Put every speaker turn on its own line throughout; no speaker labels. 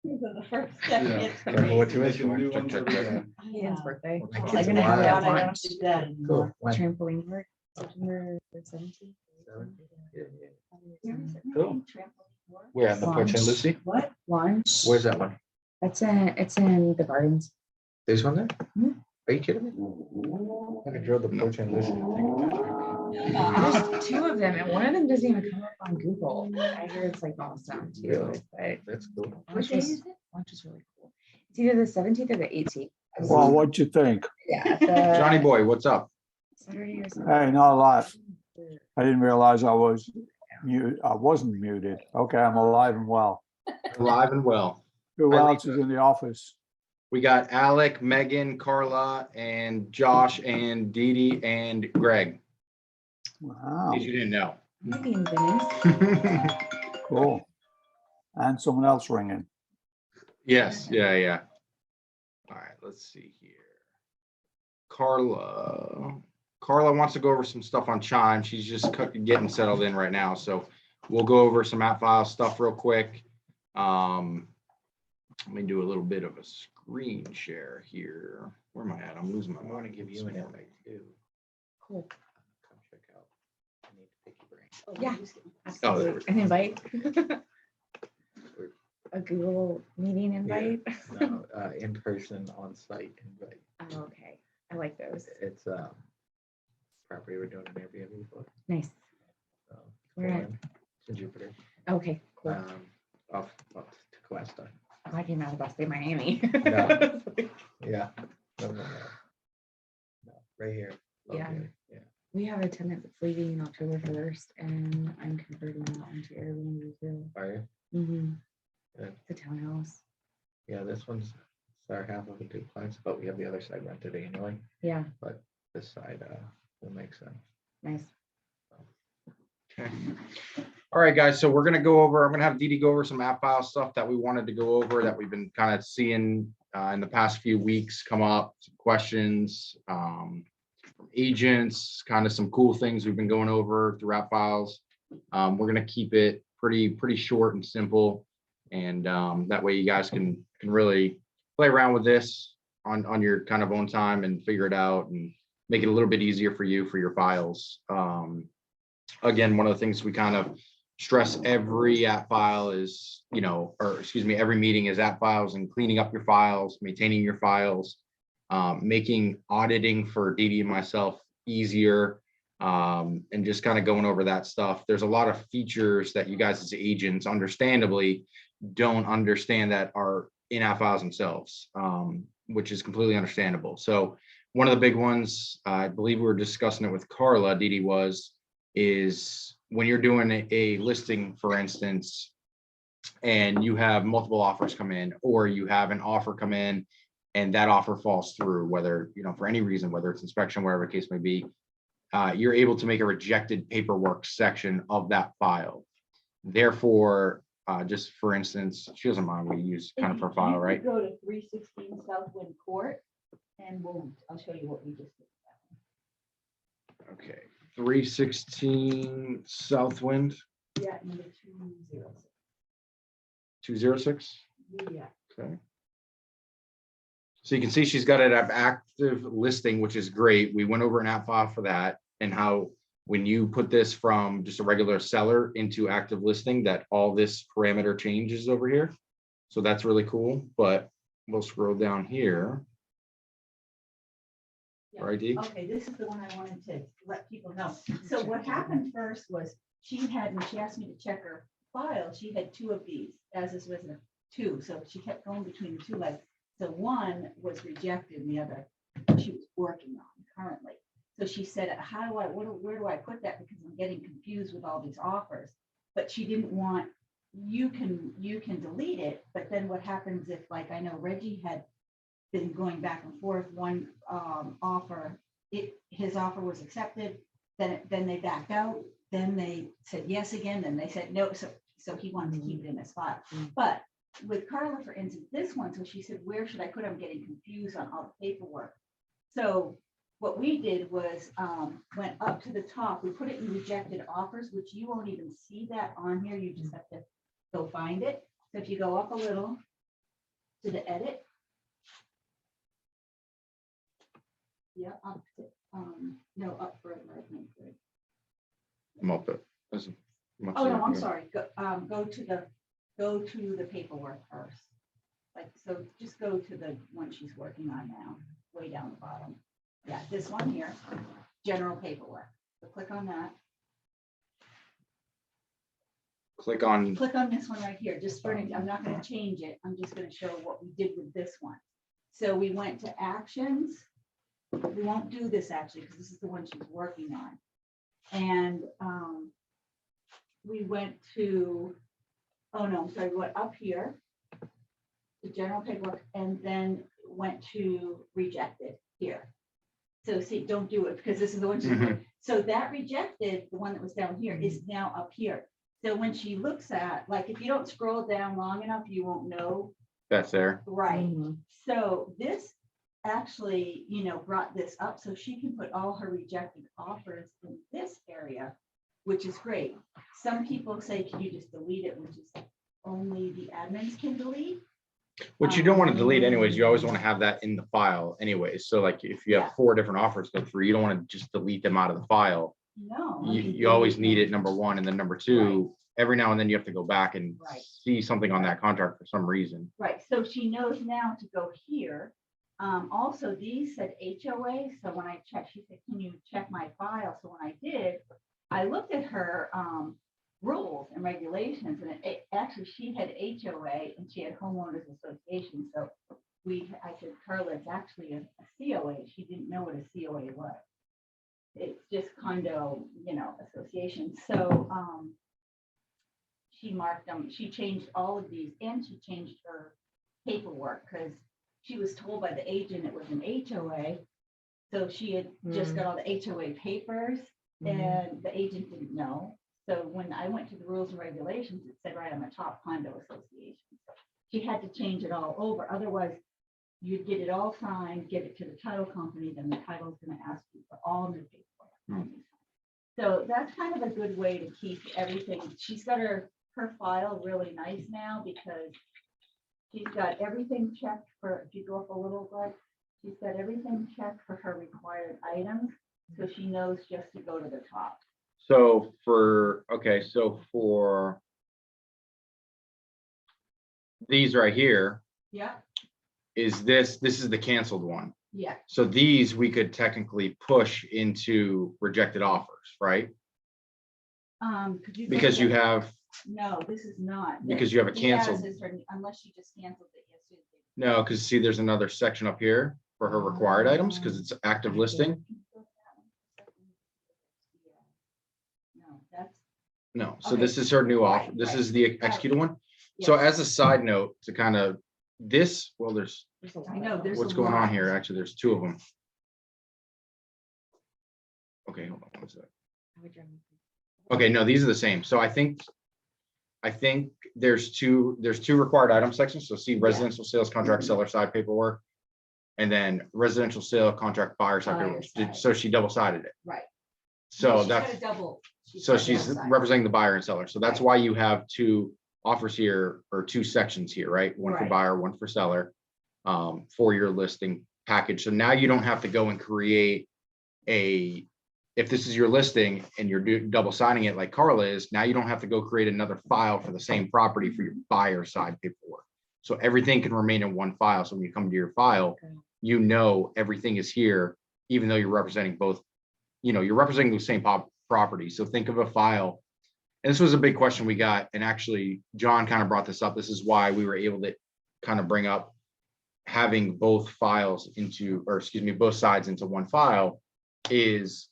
These are the first step.
Yeah.
It's
Remember what you
great.
wish for.
Making new ones every day.
Ian's birthday.
Well, my
I'm
kids
gonna
are
have
wild.
that
I don't
lunch.
do that anymore.
Cool. When?
Trampoline park, September 17th.
Cool. Where at the Porch and Lucy?
What?
Lunch.
Where's that one?
It's in the gardens.
There's one there?
Mhm.
Are you kidding me? I could drill the Porch and Lucy.
There's two of them, and one of them doesn't even come up on Google. I hear it's like awesome too.
Really?
But
That's cool.
lunch was really cool. It's either the 17th or the 18th.
Well, what'd you think?
Yeah.
Johnny boy, what's up?
Saturday or something.
Hey, not a lot. I didn't realize I was mute. I wasn't muted. Okay, I'm alive and well.
Alive and well.
Who
Hi,
else is in the office?
We got Alec, Megan, Carla, and Josh, and Dee Dee, and Greg.
Wow,
In case you didn't know.
Maybe in Venice.
cool. And someone else ringing.
Yes, yeah. All right, let's see here. Carla wants to go over some stuff on Chime. She's just getting settled in right now, so we'll go over some Appfiles stuff real quick. Let me do a little bit of a screen share here. Where am I at? I'm losing my
I want to
mind.
give you an invite too.
Cool.
Come check out. I need to pick your brain.
Yeah.
Oh, there we
Absolutely. An invite. A Google meeting invite.
No, in person, on site invite.
Oh, okay. I like those.
It's property we're doing an Airbnb for.
Nice.
So,
Where at?
it's in Jupiter.
Okay, cool.
Off to Cuesta.
Oh, I didn't know about say Miami.
No. Yeah. No. Right here.
Yeah.
located. Yeah.
We have a tenant that's leaving October 1st, and I'm converting that onto Airbnb too.
Are you?
Mm-hmm.
Good.
The townhouse.
Yeah, this one's our half of a duplex, but we have the other side rented annually.
Yeah,
This side will make sense.
nice.
Okay. All right, guys. So we're gonna go over. I'm gonna have Dee Dee go over some Appfile stuff that we wanted to go over that we've been kind of seeing in the past few weeks come up. Some questions from agents, kind of some cool things we've been going over through Appfiles. We're gonna keep it pretty short and simple, and that way you guys can really play around with this on your kind of own time and figure it out and make it a little bit easier for you for your files. Again, one of the things we kind of stress every Appfile is, every meeting is Appfiles and cleaning up your files, maintaining your files, making auditing for Dee Dee and myself easier, and just kind of going over that stuff. There's a lot of features that you guys as agents understandably don't understand that are in Appfiles themselves, which is completely understandable. So one of the big ones, I believe we were discussing it with Carla, Dee Dee is when you're doing a listing, for instance, and you have multiple offers come in, or you have an offer come in and that offer falls through, whether, for any reason, whether it's inspection, whatever the case may be, you're able to make a rejected paperwork section of that file. Therefore, just for instance, she doesn't mind we use kind of profile,
You
right?
could Go to 316 Southwind Court, and I'll show you what we just did.
Okay, 316 Southwind,
Yeah, number 206.
206.
Yeah.
Okay. So you can see she's got it at active listing, which is great. We went over an app file for that and how when you put this from just a regular seller into active listing, that all this parameter changes over here. So that's really cool, but we'll scroll down here.
Yeah.
Right, Dee?
Okay, this is the one I wanted to let people know. So what happened first was she asked me to check her file. She had two of these as this resident, two. So she kept going between the two legs. So one was rejected and the other she was working on currently. So she said, where do I put that? Because I'm getting confused with all these offers. But she didn't want, you can delete it. But then what happens if, like, I know Reggie had been going back and forth, one offer, his offer was accepted, then they backed out, then they said yes again, then they said no, so he wanted to keep it in his file. But with Carla, for instance, this one, so she said, where should I put it? I'm getting confused on all the paperwork. So what we did was went up to the top, we put it in rejected offers, which you won't even see that on here, you just have to go find it. So if you go up a little to the edit. Yeah, up, no, up further, I think.
I'm up it. As much
Oh,
as I
no,
can
I'm
go.
sorry. Go to the paperwork first. Like, so just go to the one she's working on now, way down the bottom. Yeah, this one here, general paperwork. So click on that.
Click on,
Click on this one right here, just for, I'm not gonna change it. I'm just gonna show what we did with this one. So we went to actions. We won't do this actually, because this is the one she's working on. And we went to, oh no, I'm sorry, we went up here to general paperwork and then went to rejected here. So see, don't do it because this is the one she's
Mhm.
so that rejected, the one that was down here, is now up here. So when she looks at, like, if you don't scroll down long enough, you won't know.
that's there.
Right.
Mhm.
So this actually, brought this up so she can put all her rejected offers in this area, which is great. Some people say, can you just delete it, which is only the admins can delete.
Which you don't want to delete anyways. You always want to have that in the file anyways. So like if you
Yeah.
have 4 different offers go through, you don't want to just delete them out of the file.
No. I
You,
mean,
you always
delete
need
them.
it, number one, and then number two, every now and then you have to go back and
Right.
see something on that contract for some reason.
Right, so she knows now to go here. Also, these said HOA, so when I checked, she said, can you check my file? So when I did, I looked at her rules and regulations, and actually, she had HOA and she had homeowners association, so I said, Carla, it's actually a COA. She didn't know what a COA was. It's just condo, association, so she marked them, she changed all of these, and she changed her paperwork, because she was told by the agent it was an HOA. So she had just got all the HOA papers, and the agent didn't know. So when I went to the rules and regulations, it said right on the top, condo association. So she had to change it all over, otherwise you'd get it all signed, give it to the title company, then the title's gonna ask you for all new paperwork. So that's kind of a good way to keep everything. She's got her file really nice now because she's got everything checked for, if you go up a little bit, she's got everything checked for her required items. So she knows just to go to the top.
So for these right here,
Yeah,
this is the canceled one.
yeah.
So these we could technically push into rejected offers, right?
Could you go
Because
to
you
the-
have,
No, this is not.
because you have a
Diaz
canceled.
is her- Unless she just canceled it yesterday.
No, because see, there's another section up here for her required items, because it's active listing.
No, that's.
No, so
Okay.
this is her new offer.
Right,
This
right.
is the executed one. So
Yeah.
as a side note to kind of this, well, there's,
I know, there's
what's
a
going on
lot.
here? Actually, there's 2 of them. Okay, hold on one sec. Okay, no, these are the same. So I think there's two required item sections. So see residential sales contract seller side paperwork. And then residential sale contract buyer side
Buyer
paperwork.
side.
So she double sided it.
Right.
So
She's got
that's,
a double.
so
got
she's
double sided.
representing the buyer and seller. So that's
Right.
why you have 2 offers here, or 2 sections here, right? One for
Right.
buyer, one for seller, for your listing package. So now you don't have to go and create if this is your listing and you're double signing it like Carla is, now you don't have to go create another file for the same property for your buyer side paperwork. So everything can remain in one file. So when you come to your file, everything is here, even though you're representing both, you're representing the same property. So think of a file. And this was a big question we got. And actually, John kind of brought this up. This is why we were able to kind of bring up having both files both sides into one file. Is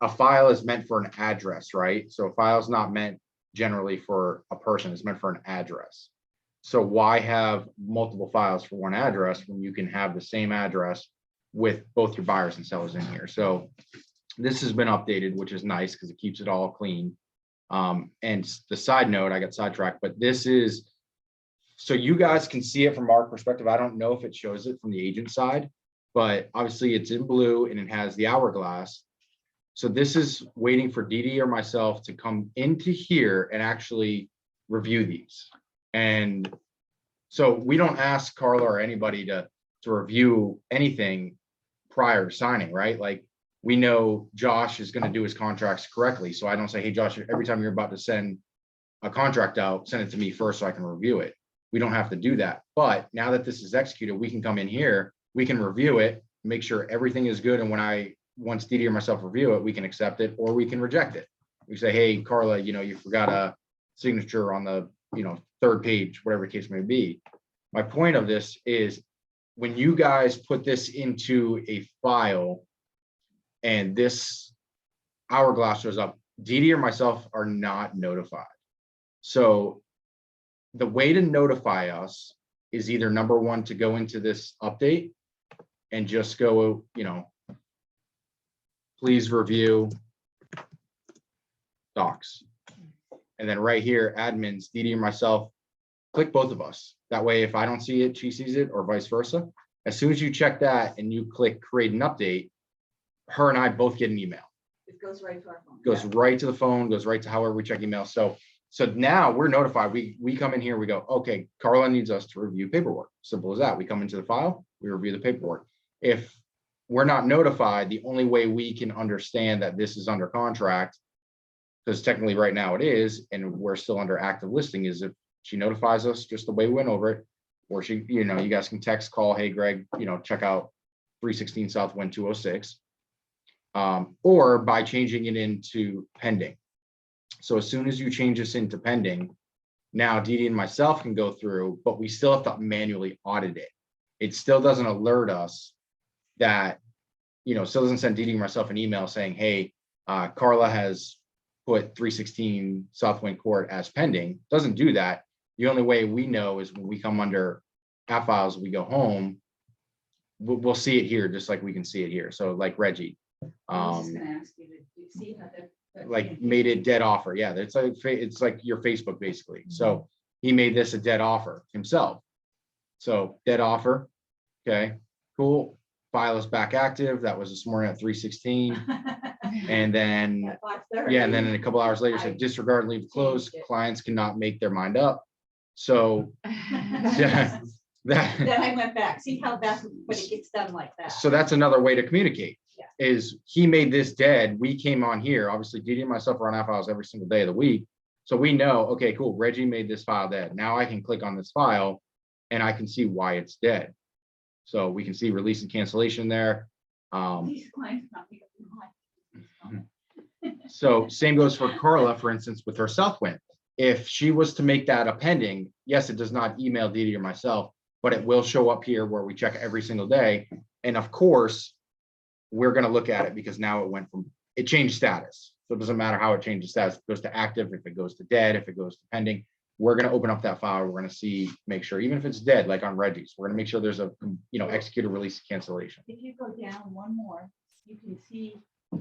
a file is meant for an address, right? So a file is not meant generally for a person, it's meant for an address. So why have multiple files for one address when you can have the same address with both your buyers and sellers in here? So this has been updated, which is nice because it keeps it all clean. And the side note, I got sidetracked, but this is, so you guys can see it from our perspective. I don't know if it shows it from the agent side, but obviously it's in blue and it has the hourglass. So this is waiting for Dee Dee or myself to come into here and actually review these. And so we don't ask Carla or anybody to review anything prior to signing, right? Like, we know Josh is going to do his contracts correctly. So I don't say, hey, Josh, every time you're about to send a contract out, send it to me first so I can review it. We don't have to do that. But now that this is executed, we can come in here, we can review it, make sure everything is good. And once Dee Dee or myself review it, we can accept it or we can reject it. We say, hey, Carla, you forgot a signature on the, third page, whatever the case may be. My point of this is, when you guys put this into a file and this hourglass shows up, Dee Dee or myself are not notified. So the way to notify us is either number one, to go into this update and just go, please review docs. And then right here, admins, Dee Dee or myself, click both of us. That way, if I don't see it, she sees it, or vice versa. As soon as you check that and you click create an update, her and I both get an email.
It goes right to our phone.
Goes right to the phone, goes right to however we check email. So now we're notified. We come in here, we go, okay, Carla needs us to review paperwork. Simple as that. We come into the file, we review the paperwork. If we're not notified, the only way we can understand that this is under contract, because technically right now it is, and we're still under active listing, is if she notifies us just the way we went over it, or she, you guys can text, call, hey, Greg, check out 316 South Wind 206, or by changing it into pending. So as soon as you change this into pending, now Dee Dee and myself can go through, but we still have to manually audit it. It still doesn't alert us that, still doesn't send Dee Dee and myself an email saying, hey, Carla has put 316 South Wind Court as pending. Doesn't do that. The only way we know is when we come under Appfiles, we go home, we'll see it here, just like we can see it here. So like Reggie,
I was just gonna ask you, do you see how that
like made it dead offer. Yeah, it's like your Facebook basically. So he made this a dead offer himself. So dead offer. Okay, cool. File is back active. That was this morning at 3:16. And then,
At 5:30.
yeah, and then a couple hours later said disregard and leave closed.
changed it.
Clients cannot make their mind up. So yeah, that,
Then I went back, see how that's, when it gets done like that.
so that's another way to communicate.
Yeah.
Is he made this dead. We came on here, obviously Dee Dee and myself are on Appfiles every single day of the week. So we know, okay, cool, Reggie made this file dead. Now I can click on this file and I can see why it's dead. So we can see release and cancellation there.
These clients not make up their mind.
So same goes for Carla, for instance, with her Southwind. If she was to make that a pending, yes, it does not email Dee Dee or myself, but it will show up here where we check every single day. And of course, we're going to look at it because now it changed status. So it doesn't matter how it changes status. If it goes to active, if it goes to dead, if it goes to pending, we're going to open up that file. We're going to see, make sure, even if it's dead, like on Reggie's, we're going to make sure there's a, executed release cancellation.
If you go down one more, you can see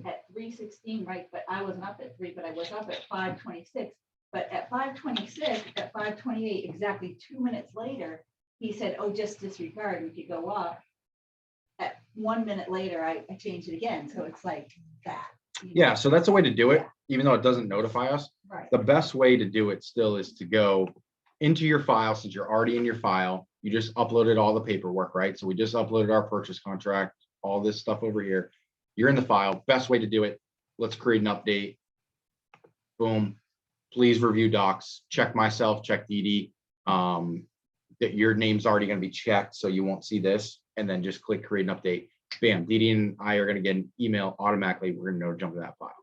at 3:16, right, but I wasn't up at 3, but I was up at 5:26. But at 5:26, at 5:28, exactly 2 minutes later, he said, oh, just disregard. And if you go up, at 1 minute later, I changed it again. So it's like that.
Yeah, so that's a way to do it, even though it doesn't notify us.
Right.
The best way to do it still is to go into your file. Since you're already in your file, you just uploaded all the paperwork, right? So we just uploaded our purchase contract, all this stuff over here. You're in the file. Best way to do it. Let's create an update. Boom. Please review docs. Check myself, check Dee Dee. That your name's already going to be checked, so you won't see this. And then just click create an update. Bam, Dee Dee and I are going to get an email automatically. We're going to know to jump to that file.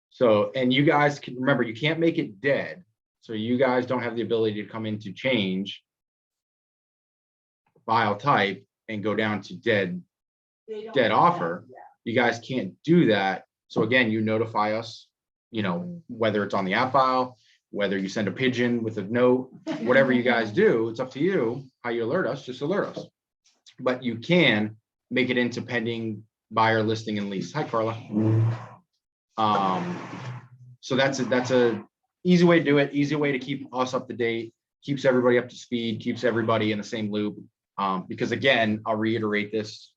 So, and you guys can remember, you can't make it dead. So you guys don't have the ability to come in to change file type and go down to dead offer.
Yeah.
You guys can't do that. So again, you notify us, whether it's on the app file, whether you send a pigeon with a note, whatever you guys do, it's up to you how you alert us, just alert us. But you can make it into pending buyer listing and lease. Hi, Carla. So that's a easy way to do it, easy way to keep us up to date, keeps everybody up to speed, keeps everybody in the same loop. Because again, I'll reiterate this.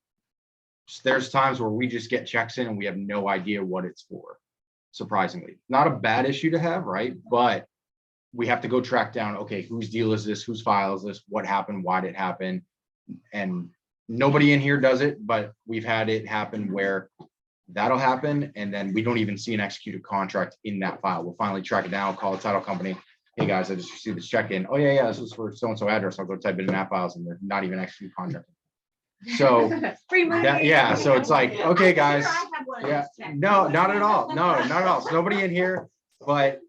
There's times where we just get checks in and we have no idea what it's for. Surprisingly, not a bad issue to have, right? But we have to go track down, okay, whose deal is this? Whose file is this? What happened? Why did it happen? And nobody in here does it, but we've had it happen where that'll happen. And then we don't even see an executed contract in that file. We'll finally track it down, call the title company. Hey guys, I just received this check in. Oh yeah, this is for so-and-so address. I'll go type it in Appfiles and they're not even executed contract. So
Free money.
that, yeah, so it's like, okay,
I'm
guys.
sure I have one of
Yeah,
those checks.
no, not at all. No, not at all. So nobody in here, but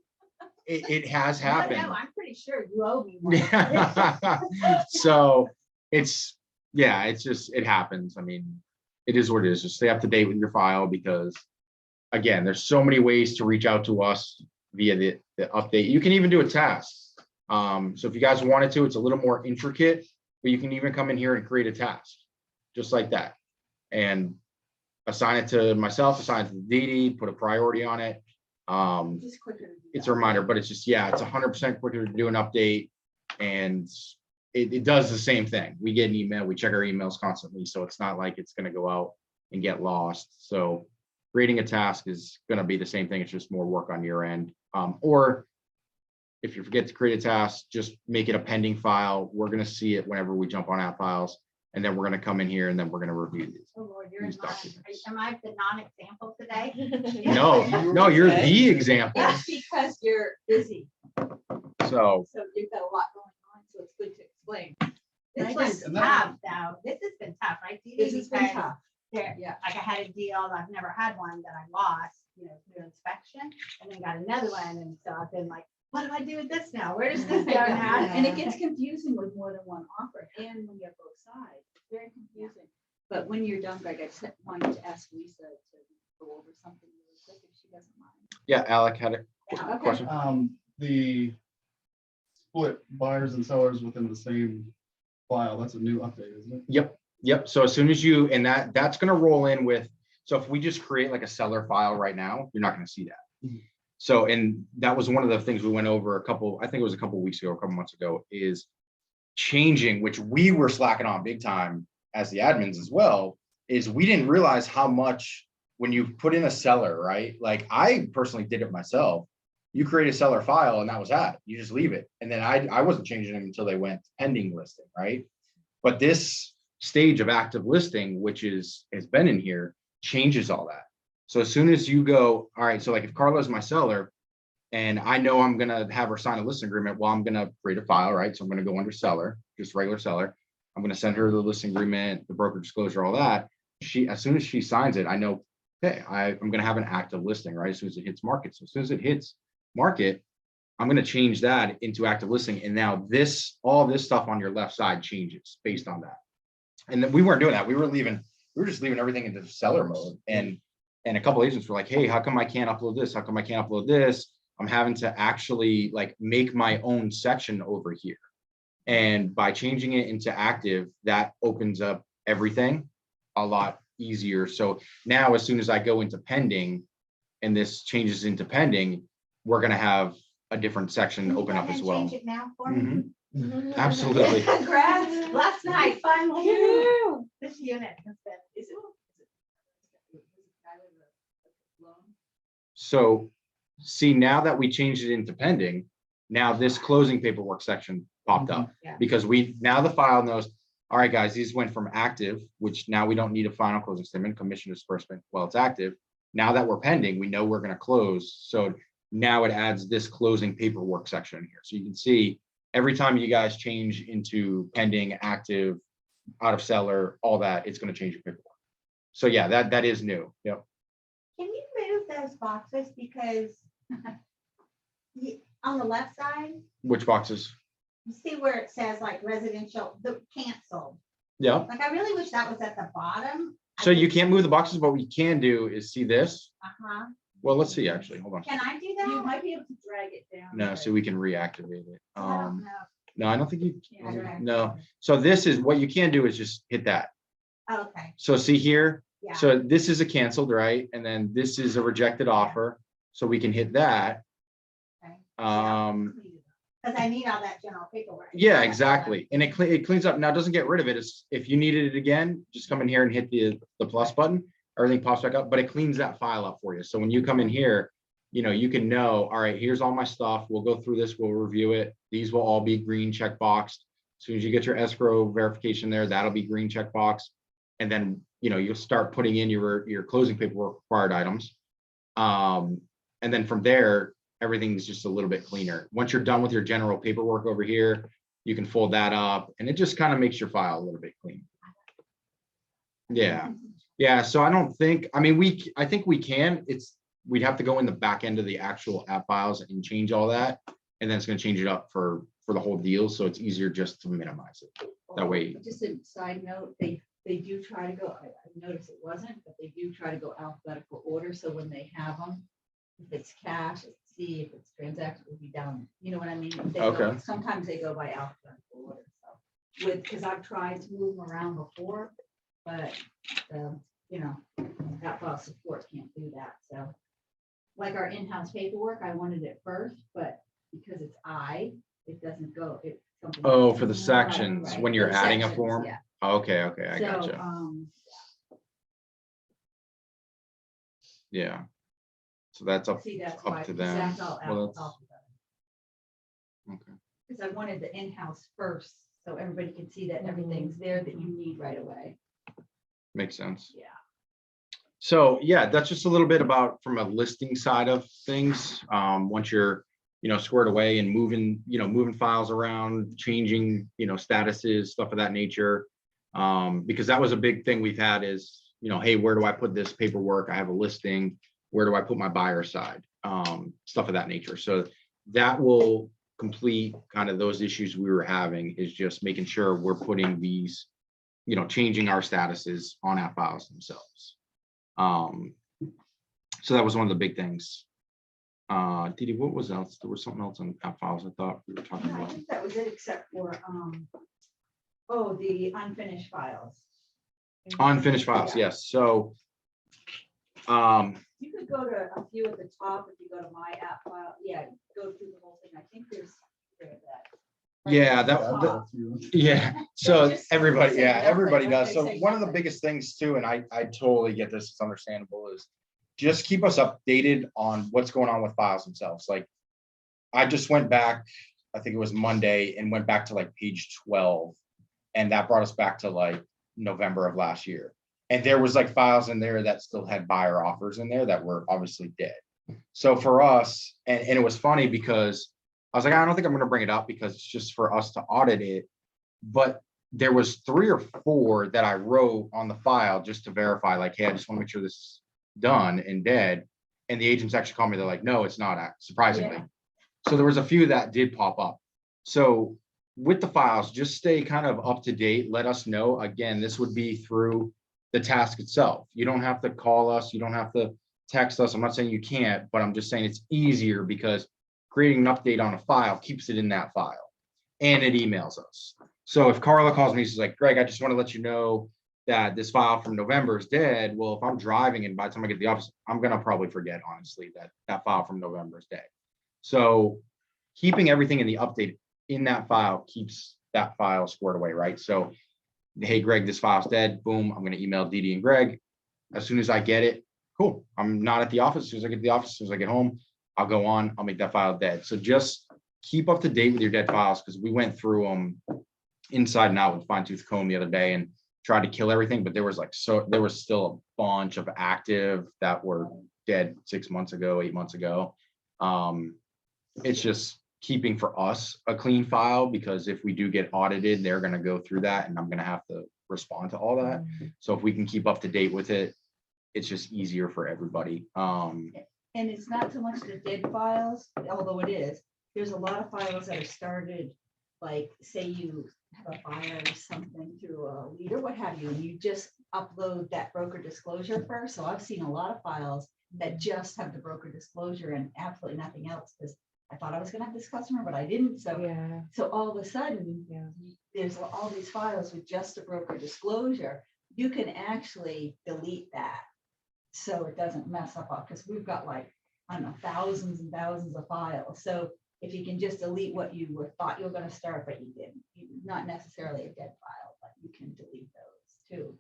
it has
No,
happened.
no, I'm pretty sure you owe me one.
So it's, yeah, it's just, it happens. I mean, it is what it is. Just stay up to date with your file because again, there's so many ways to reach out to us via the update. You can even do a task. So if you guys wanted to, it's a little more intricate, but you can even come in here and create a task just like that and assign it to myself, assign it to Dee Dee, put a priority on it.
Just quicker to do
It's
that.
a reminder, but it's just, yeah, it's 100% quicker to do an update. And it does the same thing. We get an email, we check our emails constantly. So it's not like it's going to go out and get lost. So creating a task is going to be the same thing. It's just more work on your end. Or if you forget to create a task, just make it a pending file. We're going to see it whenever we jump on Appfiles. And then we're going to come in here and then we're going to review these.
Oh Lord, you're
These
not,
documents.
am I the non-example today?
No, you're the example.
That's because you're busy,
So
so you've got a lot going on, so it's good to explain. This
Right.
was
And
tough, though. This has been tough, right? Dee Dee?
This has been
Because
tough.
There,
Yeah.
like I had a deal, I've never had one that I lost, through inspection, and then got another one, and so I've been like, what do I do with this now? Where does this go now?
And it gets confusing with more than one offer and when you have both sides. It's very confusing. But when you're done, Greg, I just wanted to ask Lisa to go over something really quick if she doesn't mind.
yeah, Alec had a
Yeah, okay.
question.
The split buyers and sellers within the same file, that's a new update, isn't it?
Yep. So as soon as you, and that's going to roll in with, so if we just create like a seller file right now, you're not going to see that.
Mhm.
So, and that was one of the things we went over I think it was a couple weeks ago, a couple months ago, is changing, which we were slacking on big time as the admins as well, is we didn't realize how much when you put in a seller, right? Like I personally did it myself. You create a seller file and that was that. You just leave it. And then I wasn't changing them until they went pending listing, right? But this stage of active listing, which has been in here, changes all that. So as soon as you go, all right, so like if Carla's my seller and I know I'm going to have her sign a listing agreement, well, I'm going to create a file, right? So I'm going to go under seller, just regular seller. I'm going to send her the listing agreement, the broker disclosure, all that. As soon as she signs it, I know, okay, I'm going to have an active listing, right? As soon as it hits market. So as soon as it hits market, I'm going to change that into active listing. And now all this stuff on your left side changes based on that. And then we weren't doing that. We were just leaving everything into the seller mode. And a couple agents were like, hey, how come I can't upload this? How come I can't upload this? I'm having to actually like make my own section over here. And by changing it into active, that opens up everything a lot easier. So now as soon as I go into pending and this changes into pending, we're going to have a different section
Can you
open
go
up
ahead
as
and
well.
change it now for me?
Absolutely.
Congrats, last night, finally.
Woo!
This unit has been,
Is it?
So see, now that we changed it into pending, now this closing paperwork section popped up
Yeah.
because now the file knows, all right, guys, these went from active, which now we don't need a final closing statement, commission disbursement while it's active. Now that we're pending, we know we're going to close. So now it adds this closing paperwork section here. So you can see every time you guys change into pending, active, out of seller, all that, it's going to change your paperwork. So yeah, that is new. Yep.
can you move those boxes because on the left side,
Which boxes?
you see where it says like residential, the canceled.
Yeah.
Like I really wish that was at the bottom.
So you can't move the boxes, but what you can do is see this.
Uh-huh.
Well, let's see, actually, hold on.
Can I do
You
that?
might be able to drag it down.
No,
but-
so we can reactivate it.
I don't know.
No, I don't think you,
Yeah, drag.
no. So this is, what you can do is just hit that.
Oh, okay,
So see here,
yeah.
so this is a canceled, right? And then this is a rejected offer. So we can hit that.
Okay.
Because
I need all that general paperwork.
yeah, exactly. And it cleans up. Now, it doesn't get rid of it. It's, if you needed it again, just come in here and hit the plus button, everything pops back up, but it cleans that file up for you. So when you come in here, you can know, all right, here's all my stuff. We'll go through this, we'll review it. These will all be green check boxed. As soon as you get your escrow verification there, that'll be green check box. And then, you'll start putting in your closing paperwork required items. And then from there, everything's just a little bit cleaner. Once you're done with your general paperwork over here, you can fold that up and it just kind of makes your file a little bit clean. Yeah. Yeah. So I don't think, I think we can, we'd have to go in the back end of the actual app files and change all that. And then it's going to change it up for the whole deal. So it's easier just to minimize it. That way.
Just a side note, they do try to go, I noticed it wasn't, but they do try to go alphabetical order. So when they have them, if it's cash, it's C, if it's transaction, it would be down. You know what I mean?
Okay.
Sometimes they go by alphabetical order. So because I've tried to move them around before, but app file support can't do that. So like our in-house paperwork, I wanted it first, but because it's it doesn't go.
Oh, for the sections,
Right,
when you're
for the
adding a
sections,
form?
yeah.
Okay, I
So,
gotcha. Yeah. So that's up
see, that's
up
why,
to
because
them.
that's all
Well, that's-
alphabetical.
okay.
Because I wanted the in-house first, so everybody can see that everything's there that you need right away.
Makes sense.
Yeah.
So yeah, that's just a little bit about from a listing side of things. Once you're, squared away and moving files around, changing, statuses, stuff of that nature. Because that was a big thing we've had is, hey, where do I put this paperwork? I have a listing. Where do I put my buyer side? Stuff of that nature. So that will complete kind of those issues we were having, is just making sure we're putting these, changing our statuses on app files themselves. So that was one of the big things. Didi, what was else? There was something else on app files I thought we were talking
No, I
about.
think that was it, except for, the unfinished files.
Unfinished files,
Yeah.
yes. So,
You could go to a few at the top if you go to my app file. Yeah, go through the whole thing. I think there's that.
yeah,
I've
that,
got a few.
yeah. So
Just
everybody,
say
yeah,
nothing,
everybody
like
does.
they
So
say
one of the
nothing.
biggest things too, and I totally get this, it's understandable, is just keep us updated on what's going on with files themselves. Like I just went back, I think it was Monday, and went back to like page 12. And that brought us back to like November of last year. And there was like files in there that still had buyer offers in there that were obviously dead. So for us, and it was funny because I was like, I don't think I'm going to bring it up because it's just for us to audit it. But there was 3 or 4 that I wrote on the file just to verify, like, hey, I just want to make sure this is done and dead. And the agents actually called me. They're like, no, it's not, surprisingly.
Yeah.
So there was a few that did pop up. So with the files, just stay kind of up to date. Let us know. Again, this would be through the task itself. You don't have to call us. You don't have to text us. I'm not saying you can't, but I'm just saying it's easier because creating an update on a file keeps it in that file and it emails us. So if Carla calls me, she's like, Greg, I just want to let you know that this file from November is dead. Well, if I'm driving and by the time I get to the office, I'm going to probably forget, honestly, that file from November is dead. So keeping everything in the update in that file keeps that file squared away, right? So, hey, Greg, this file's dead. Boom, I'm going to email Didi and Greg. As soon as I get it, cool. I'm not at the office. As soon as I get to the office, as soon as I get home, I'll go on, I'll make that file dead. So just keep up to date with your dead files, because we went through them inside and out with fine tooth comb the other day and tried to kill everything, but there was still a bunch of active that were dead 6 months ago, 8 months ago. It's just keeping for us a clean file, because if we do get audited, they're going to go through that and I'm going to have to respond to all that. So if we can keep up to date with it, it's just easier for everybody.
And it's not so much the dead files, although it is. There's a lot of files that are started, like say you have a buyer or something through a lead or what have you, and you just upload that broker disclosure first. So I've seen a lot of files that just have the broker disclosure and absolutely nothing else, because I thought I was gonna have this customer, but I didn't. So
Yeah.
so all of a sudden,
Yeah.
there's all these files with just a broker disclosure. You can actually delete that so it doesn't mess up, because we've got like, I don't know, thousands and thousands of files. So if you can just delete what you thought you were going to start, but you didn't, not necessarily a dead file, but you can delete those too.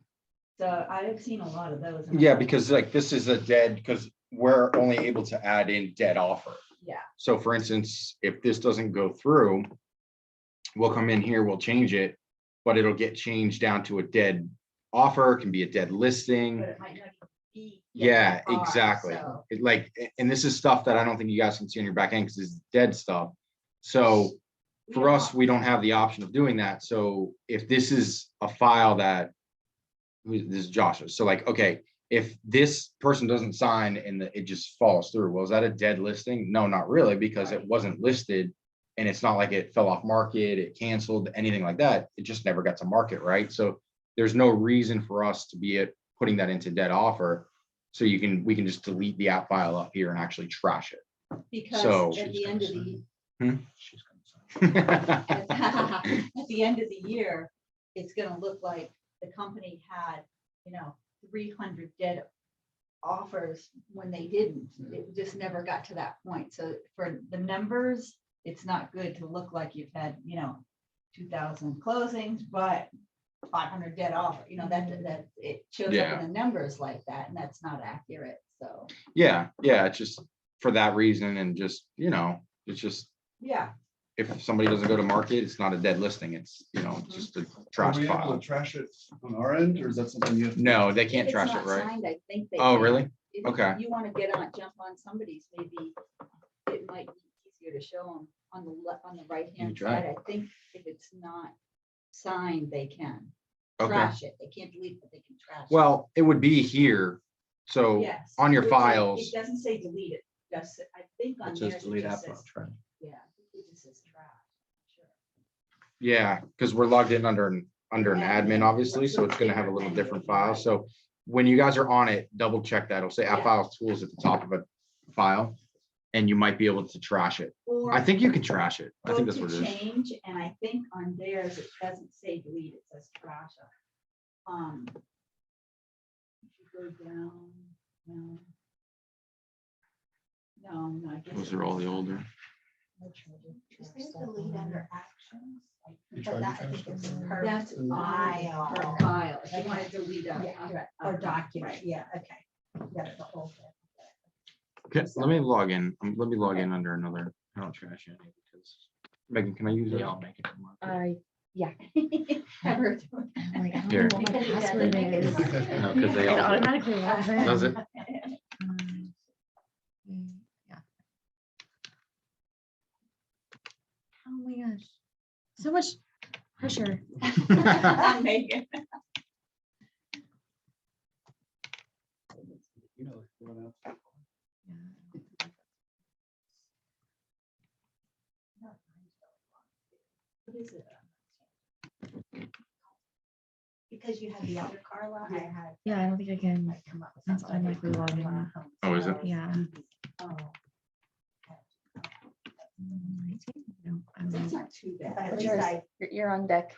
So I have seen a lot of those. and I'm
Yeah,
like,
because like this is a dead, because we're only able to add in dead offer.
Yeah.
So for instance, if this doesn't go through, we'll come in here, we'll change it, but it'll get changed down to a dead offer, it can be a dead listing.
But it might not be.
Yeah,
that far,
exactly.
so-
It like, and this is stuff that I don't think you guys can see on your back end because it's dead stuff. So for us, we don't have the option of doing that. So if this is a file that, this is Josh's, so like, okay, if this person doesn't sign and it just falls through, well, is that a dead listing? No, not really, because it wasn't listed. And it's not like it fell off market, it canceled, anything like that. It just never got to market, right? So there's no reason for us to be putting that into dead offer. So we can just delete the app file up here and actually trash it. So-
Because at the end of the,
She's gonna sign.
at the end of the year, it's gonna look like the company had, 300 dead offers when they didn't. It just never got to that point. So for the numbers, it's not good to look like you've had, 2,000 closings, but 500 dead offer, that it shows
Yeah.
up in the numbers like that, and that's not accurate, so,
Yeah, it's just for that reason and just, it's just,
yeah.
if somebody doesn't go to market, it's not a dead listing. It's, just a
Are
trash
we able
file.
to trash it on our end, or is that something you have? to-
No, they can't
If it's
trash it,
not
right?
signed, I think they
Oh,
can.
really?
If
Okay.
You want to jump on somebody's, maybe it might be easier to show them on the right hand
try
side. I think if it's not signed, they can
Okay.
trash it. They can't delete, but they can trash. it.
Well, it would be here. So
Yes,
on your
it would say-
files,
It doesn't say delete it. Just, I think on
It
theirs,
says
it
delete
just
app file,
says,
trash.
yeah, I think it just says trash. Sure.
yeah, because we're logged in under an admin, obviously, so it's gonna have a little different file. So when you guys are on it, double check that. It'll say
Yeah.
Appfiles tools at the top of a file, and you might be able to trash it.
Or
I think you can trash it. I
go
think that's
to
what it is.
change, and I think on theirs, it doesn't say delete, it says trash. If you go down, no. No, I guess.
Those
it
are all
was-
the older.
Is there delete under actions?
You tried to trash it.
That's
file.
per file, if you want to delete a.
Or document, yeah, okay. Yeah, the whole thing.
Okay, let me log in. Let me log in under another. I don't trash any because Megan, can I use it?
Yeah, I'll make it.
Yeah.
Have her do
I'm like, I don't
Here.
know what my
Because it
password
doesn't make
is.
it.
No, because they
It
all. do.
automatically logs in.
Does it?
Yeah. Oh my gosh. So much pressure.
it. Megan.
You know, going out.
What is it? Because you had the other Carla, I had.
Yeah, I don't think I can.
like, come up with
That's
something like
automatically logged in.
Oh, is it?
Yeah.
Oh,
No, I'm
that's
not.
not too bad.
At
At
least
least
I-
You're on deck.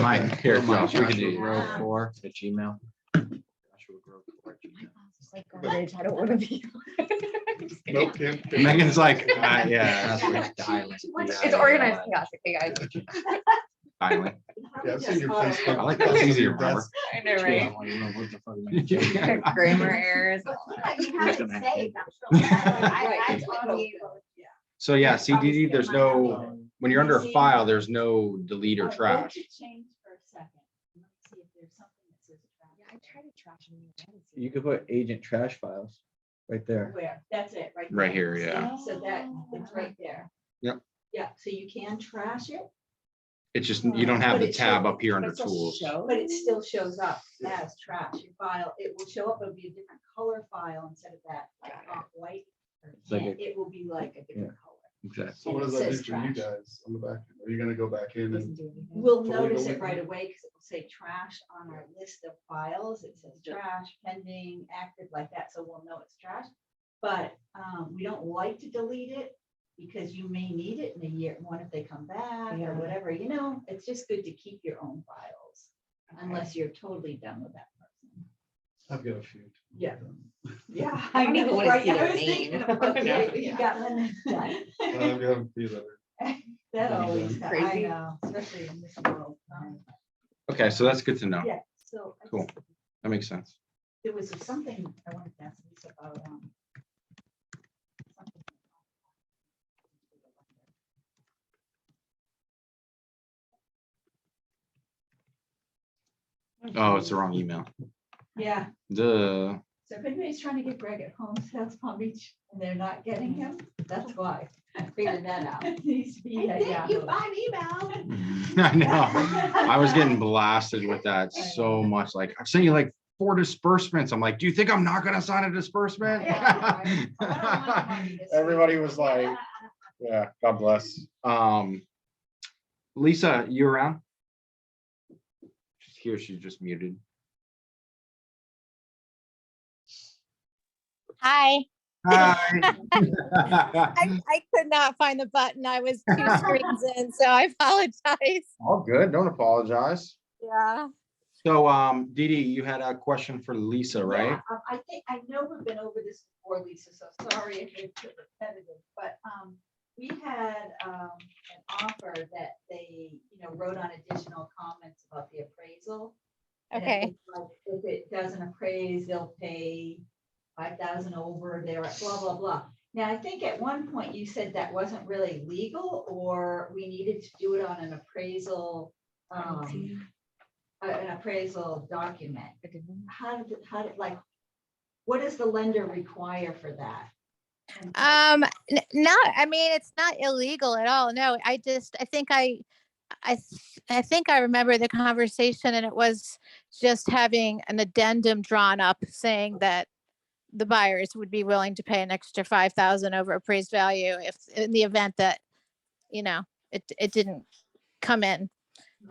Mine, here,
Mine,
Josh, we can do.
Joshua Grove 4 at Gmail. Joshua Grove 4 at Gmail.
Like garbage. I don't want to be. Just kidding.
Nope, can't.
Megan's like, yeah,
Password's dialing.
It's organized chaos, okay, guys.
finally.
Yeah, I've seen your face.
I like that. It's easier, remember?
I know, right?
What the fuck am I doing?
Grammar errors. and all that.
You have it saved, I'm sure. I totally.
So yeah, CDD, there's no, when you're under a file, there's no delete or
Go
trash.
to change for a second. Let me see if there's something that says trash.
Yeah, I tried to trash them. I haven't seen
You
it.
could put agent trash files right there.
Where? That's it, right.
Right
there.
here, yeah.
See? So that, it's right there.
Yep.
Yeah, so you can trash it,
It's just, you don't have
But
the
it
tab
should-
up here
But
under
it still
tools.
shows?
but it still shows up as trash. Your file, it will show up, it'll be a different color file instead of that like off-white. or
like
tan. It will be like a different color.
Exactly.
So what
And
does
it
that do
says
for you
trash.
guys on the back? Are you gonna go back in and?
Doesn't do anything.
We'll
Fully
notice
delete
it right
them.
away because it will say trash on our list of files. It says trash, pending, active, like that, so we'll know it's trash. But we don't like to delete it because you may need it in a year, what if they come back
Yeah.
or whatever, it's just good to keep your own files unless you're totally done with that person.
I've got a few.
Yeah. Yeah.
I don't even wanna
right,
see
I
their
was
name.
thinking about that,
Yeah.
but you got one that's done.
I've got a few that are.
That always, I
Crazy.
know, especially in this world.
Okay, so that's good to know.
Yeah, so. I
Cool.
just-
That makes sense.
there was something I wanted to ask Lisa about, something.
Oh, it's the wrong email.
Yeah,
Duh.
so if anybody's trying to get Greg at home sales Palm Beach and they're not getting him, that's why. I figured that out. It needs to be at Yahoo.
I know. I was getting blasted with that so much. Like, I've sent you like 4 disbursements. I'm like, do you think I'm not gonna sign a disbursement?
Yeah, right. I don't want the money this
Everybody
week.
was like, yeah, God bless. Lisa, you around? She's here, she's just muted.
Hi.
Hi.
I could not find the button. I was 2 screens in, so I apologize.
All good, don't apologize.
Yeah.
So, Dee Dee, you had a question for Lisa, right?
Yeah, I think, I know we've been over this before, Lisa, so sorry if it's repetitive, but we had an offer that they, wrote on additional comments about the appraisal. And
Okay.
if it doesn't appraise, they'll pay 5,000 over there, blah, blah, blah. Now, I think at one point you said that wasn't really legal, or we needed to do it on an appraisal, an appraisal document. What does the lender require for that?
No, I mean, it's not illegal at all. No, I think I remember the conversation, and it was just having an addendum drawn up saying that the buyers would be willing to pay an extra 5,000 over appraised value if in the event that, it didn't come in.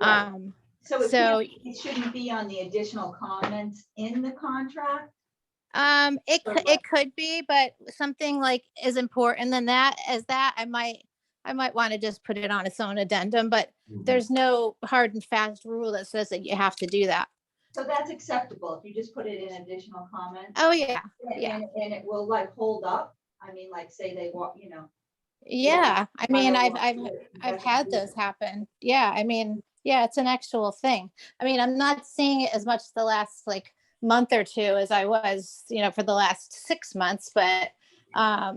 Right. So
so-
it shouldn't be on the additional comments in the contract?
It could be, but something like as important than that as that, I might want to just put it on its own addendum, but there's no hard and fast rule that says that you have to do that.
So that's acceptable if you just put it in additional comments?
Oh, yeah.
And it will hold up? I mean, say they walk,
Yeah. I mean,
I've
I've had those happen. Yeah. I mean, yeah, it's an actual thing. I mean, I'm not seeing it as much the last month or two as I was, for the last 6 months, but yeah,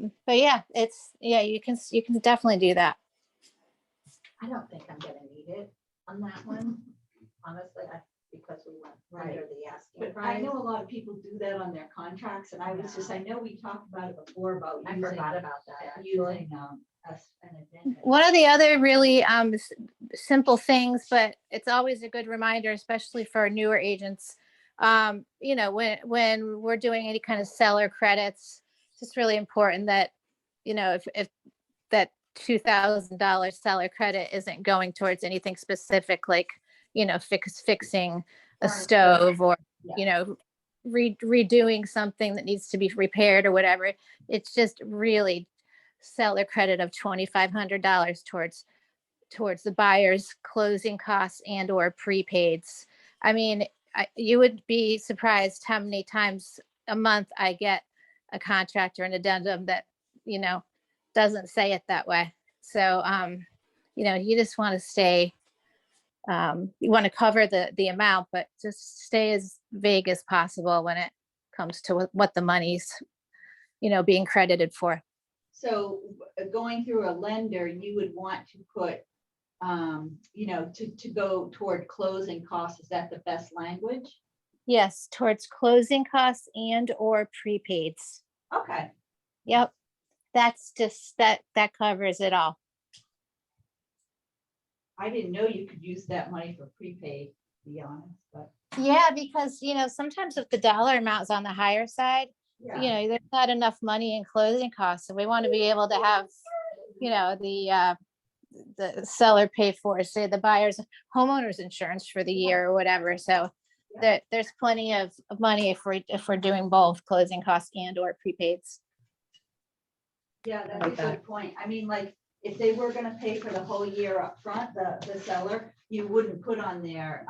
you can definitely do that.
I don't think I'm gonna need it on that one, honestly, because we went under the asking price. I know a lot of people do that on their contracts, and I know we talked about it before about
I forgot about that.
using an addendum.
One of the other really simple things, but it's always a good reminder, especially for newer agents, when we're doing any kind of seller credits, it's just really important that, if that $2,000 seller credit isn't going towards anything specific, like, fixing a stove or, redoing something that needs to be repaired or whatever. It's just really seller credit of $2,500 towards the buyer's closing costs and or prepaids. I mean, you would be surprised how many times a month I get a contract or an addendum that, doesn't say it that way. So, you just want to stay, you want to cover the amount, but just stay as vague as possible when it comes to what the money's, being credited for.
So going through a lender, you would want to put, to go toward closing costs. Is that the best language?
Yes, towards closing costs and or prepaids.
Okay.
Yep. That's just, that covers it all.
I didn't know you could use that money for prepaid, to be honest, but.
Yeah, because, sometimes if the dollar amount is on the higher side, there's not enough money in closing costs. So we want to be able to have, the seller pay for, say, the buyer's homeowner's insurance for the year or whatever. So there's plenty of money if we're doing both closing costs and or prepaids.
Yeah, that's a good point. I mean, if they were gonna pay for the whole year up front, the seller, you wouldn't put on their,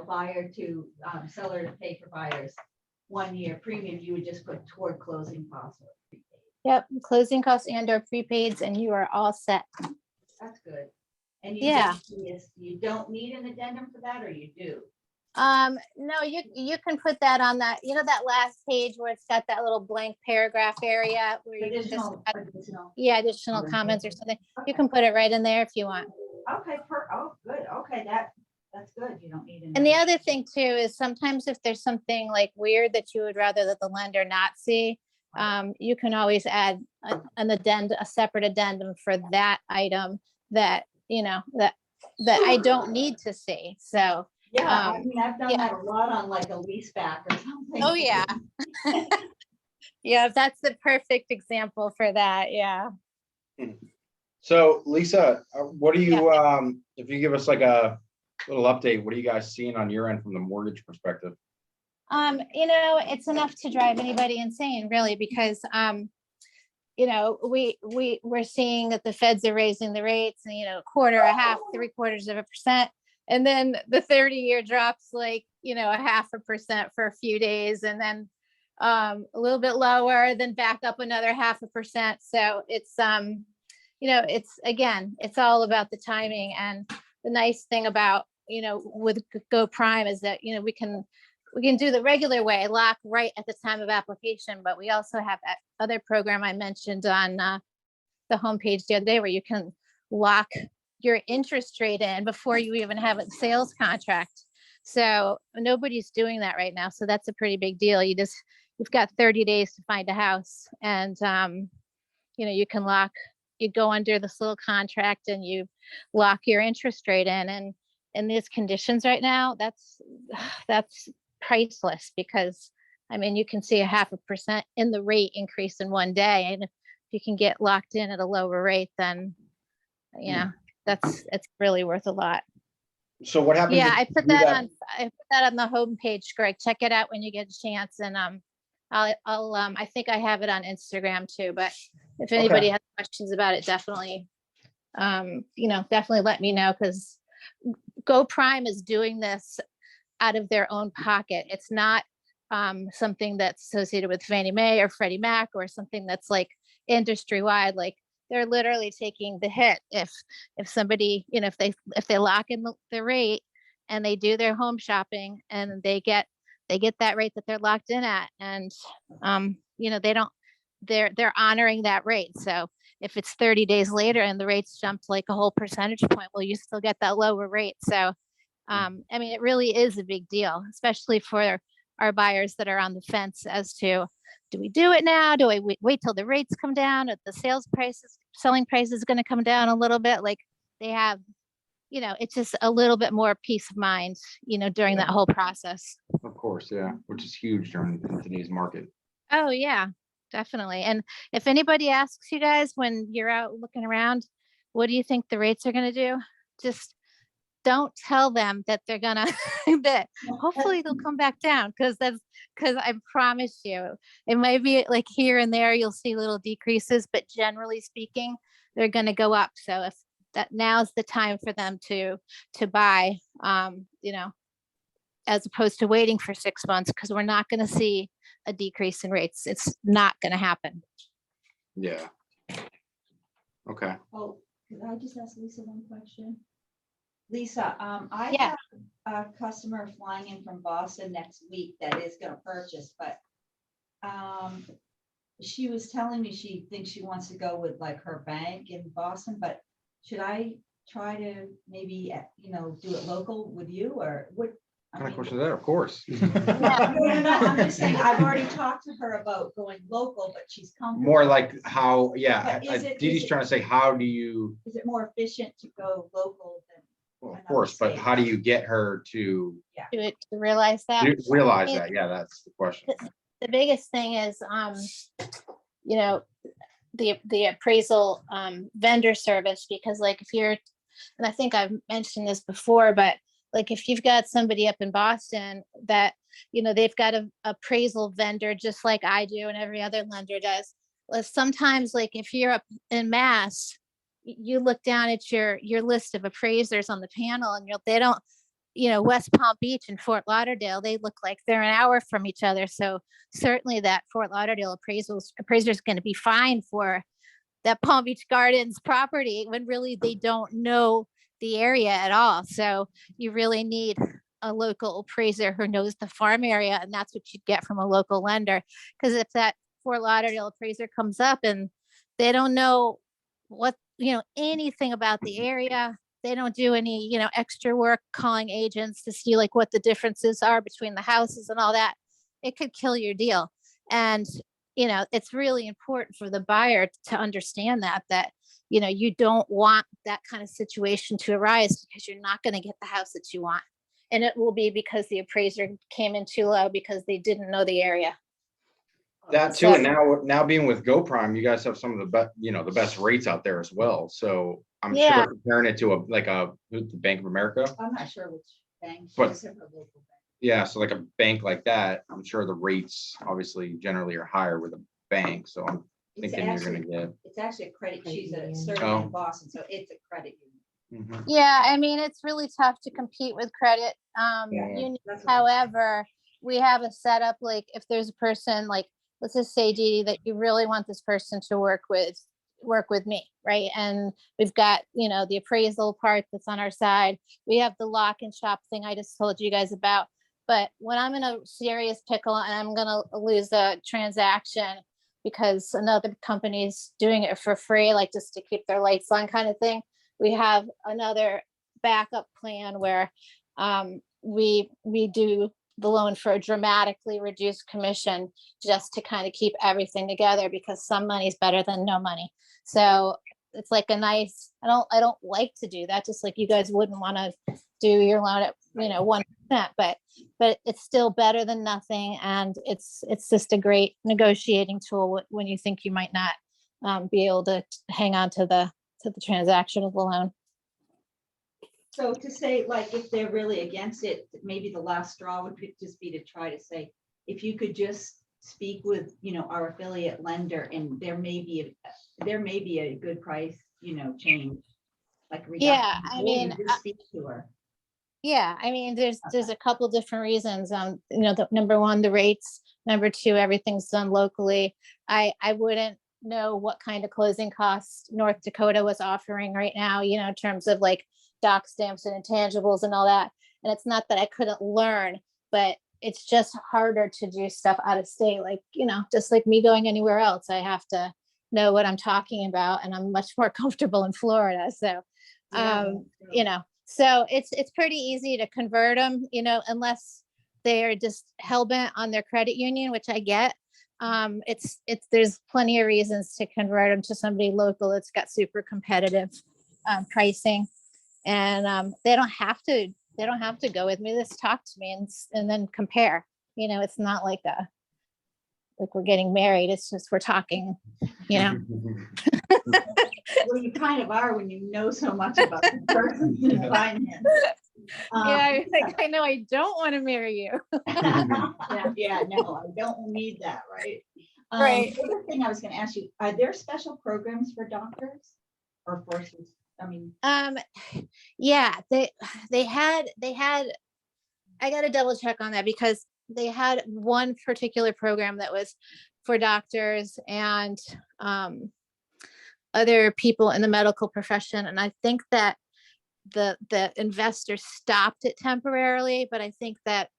buyer to, seller to pay for buyers 1 year premium. You would just put toward closing costs. Or prepaid.
Yep, closing costs and or prepaids, and you are all set.
That's good. And
Yeah.
you don't need an addendum for that, or you do?
No, you can put that on that, you know, that last page where it's got that little blank paragraph area where you can just,
Additional.
yeah, additional comments or something. You can put it right in there if you want.
Okay, oh, good, okay, that's good, you don't need.
And the
another-
other thing too is sometimes if there's something like weird that you would rather that the lender not see, you can always add an addendum, a separate addendum for that item that, you know, that I don't need to see. So,
Yeah, I mean, I've done
yeah.
that a lot on like a lease back or something.
oh yeah. Yeah, that's the perfect example for that. Yeah.
So Lisa, what do you, if you give us like a little update, what are you guys seeing on your end from the mortgage perspective?
You know, it's enough to drive anybody insane, really, because you know, we're seeing that the feds are raising the rates, and you know, a quarter, a half, 0.75%, and then the 30-year drops like, you know, a 0.5% for a few days, and then a little bit lower, then back up another 0.5%. So it's you know, it's again, it's all about the timing. And the nice thing about, you know, with Go Prime is that, you know, we can do the regular way, lock right at the time of application, but we also have that other program I mentioned on the homepage the other day where you can lock your interest rate in before you even have a sales contract. So nobody's doing that right now. So that's a pretty big deal. You've got 30 days to find a house, and you know, you go under this little contract and you lock your interest rate in, and in these conditions right now, that's priceless, because I mean, you can see a 0.5% in the rate increase in one day. And if you can get locked in at a lower rate, then, you know, it's really worth a lot.
So what happens?
Yeah,
if
I
you
put
do
that on the homepage, Greg. Check it out when you get a chance. And I think I have it on Instagram too, but if anybody has questions about it, definitely, you know, definitely let me know, because Go Prime is doing this out of their own pocket. It's not something that's associated with Fannie Mae or Freddie Mac or something that's like industry wide. Like, they're literally taking the hit if somebody, you know, if they lock in the rate and they do their home shopping and they get that rate that they're locked in at, and you know, they're honoring that rate. So if it's 30 days later and the rates jumped like a whole percentage point, well, you still get that lower rate. So I mean, it really is a big deal, especially for our buyers that are on the fence as to, do we do it now? Do I wait till the rates come down? If the selling price is going to come down a little bit, like they have, you know, it's just a little bit more peace of mind, you know, during that whole process.
Of course, yeah, which is huge during today's market.
Oh yeah, definitely. And if anybody asks you guys when you're out looking around, what do you think the rates are going to do? Just don't tell them that they're gonna that hopefully they'll come back down, because I promise you, it might be like here and there you'll see little decreases, but generally speaking, they're gonna go up. So if that now's the time for them to buy, you know, as opposed to waiting for 6 months, because we're not gonna see a decrease in rates. It's not gonna happen.
Yeah. Okay.
Oh, could I just ask Lisa one question? Lisa, I
Yeah.
have a customer flying in from Boston next week that is gonna purchase, but she was telling me she thinks she wants to go with like her bank in Boston, but should I try to maybe, you know, do it local with you, or what?
What kind of question is that? Of course.
No, I'm just saying, I've already talked to her about going local, but she's comfortable.
More like how, yeah,
But is it-
Dee Dee's
is it-
trying to say, how do you,
Is it more efficient to go local than?
well, of
another
course, but
state?
how do you get her to
To realize that.
realize that? Yeah, that's the question.
The biggest thing is, you know, the appraisal vendor service, because like if you're, and I think I've mentioned this before, but like if you've got somebody up in Boston that, you know, they've got an appraisal vendor just like I do and every other lender does. Well, sometimes like if you're up in Mass, you look down at your list of appraisers on the panel, and they don't, you know, West Palm Beach and Fort Lauderdale, they look like they're an hour from each other. So certainly that Fort Lauderdale appraiser is going to be fine for that Palm Beach Gardens property when really they don't know the area at all. So you really need a local appraiser who knows the farm area, and that's what you'd get from a local lender. Because if that Fort Lauderdale appraiser comes up and they don't know what, anything about the area, they don't do any, extra work calling agents to see like what the differences are between the houses and all that, it could kill your deal. And, it's really important for the buyer to understand that, you don't want that kind of situation to arise, because you're not going to get the house that you want. And it will be because the appraiser came in too low because they didn't know the area.
That too, and now being with GoPrime, you guys have some of the best, the best rates out there as well. So I'm
Yeah.
sure comparing it to the Bank of America.
I'm not sure which bank.
But-
just have a local bank.
Yeah, so like a bank like that, I'm sure the rates obviously generally are higher with a bank. So I'm
It's
thinking you're gonna
actually,
get.
it's actually a credit.
Credit
She's a
union.
serving
Oh.
in Boston, so it's a credit union.
Mhm.
Yeah, I mean, it's really tough to compete with credit.
Yeah.
Union.
That's what-
However, we have a setup, like if there's a person, like, let's just say, Dee, that you really want this person to work with me, right? And we've got, the appraisal part that's on our side. We have the lock and shop thing I just told you guys about. But when I'm in a serious pickle and I'm gonna lose a transaction because another company's doing it for free, like just to keep their lights on kind of thing, we have another backup plan where we do the loan for a dramatically reduced commission, just to kind of keep everything together, because some money is better than no money. So it's like a nice, I don't like to do that, just like you guys wouldn't want to do your loan at 1%, but it's still better than nothing, and it's just a great negotiating tool when you think you might not be able to hang on to the transaction of the loan.
So to say, like, if they're really against it, maybe the last straw would just be to try to say, if you could just speak with, our affiliate lender, and there may be a good price, change. Like
Yeah,
reduction,
I
or
mean,
you just speak to her.
Yeah, I mean, there's a couple different reasons. The number one, the rates. Number two, everything's done locally. I wouldn't know what kind of closing costs North Dakota was offering right now, in terms of like doc stamps and intangibles and all that. And it's not that I couldn't learn, but it's just harder to do stuff out of state. Like, just like me going anywhere else, I have to know what I'm talking about, and I'm much more comfortable in Florida. So, so it's pretty easy to convert them, unless they're just hell-bent on their credit union, which I get. There's plenty of reasons to convert them to somebody local that's got super competitive pricing. And they don't have to go with me. Just talk to me and then compare. It's not like we're getting married. It's just we're talking,
Well, you kind of are when you know so much about the person in finance.
I know I don't want to marry you.
Yeah, no, I don't need that, right?
Right.
The other thing I was gonna ask you, are there special programs for doctors or forces? I mean,
Yeah, they had, I got to double check on that, because they had one particular program that was for doctors and other people in the medical profession. And I think that the investor stopped it temporarily, but I think that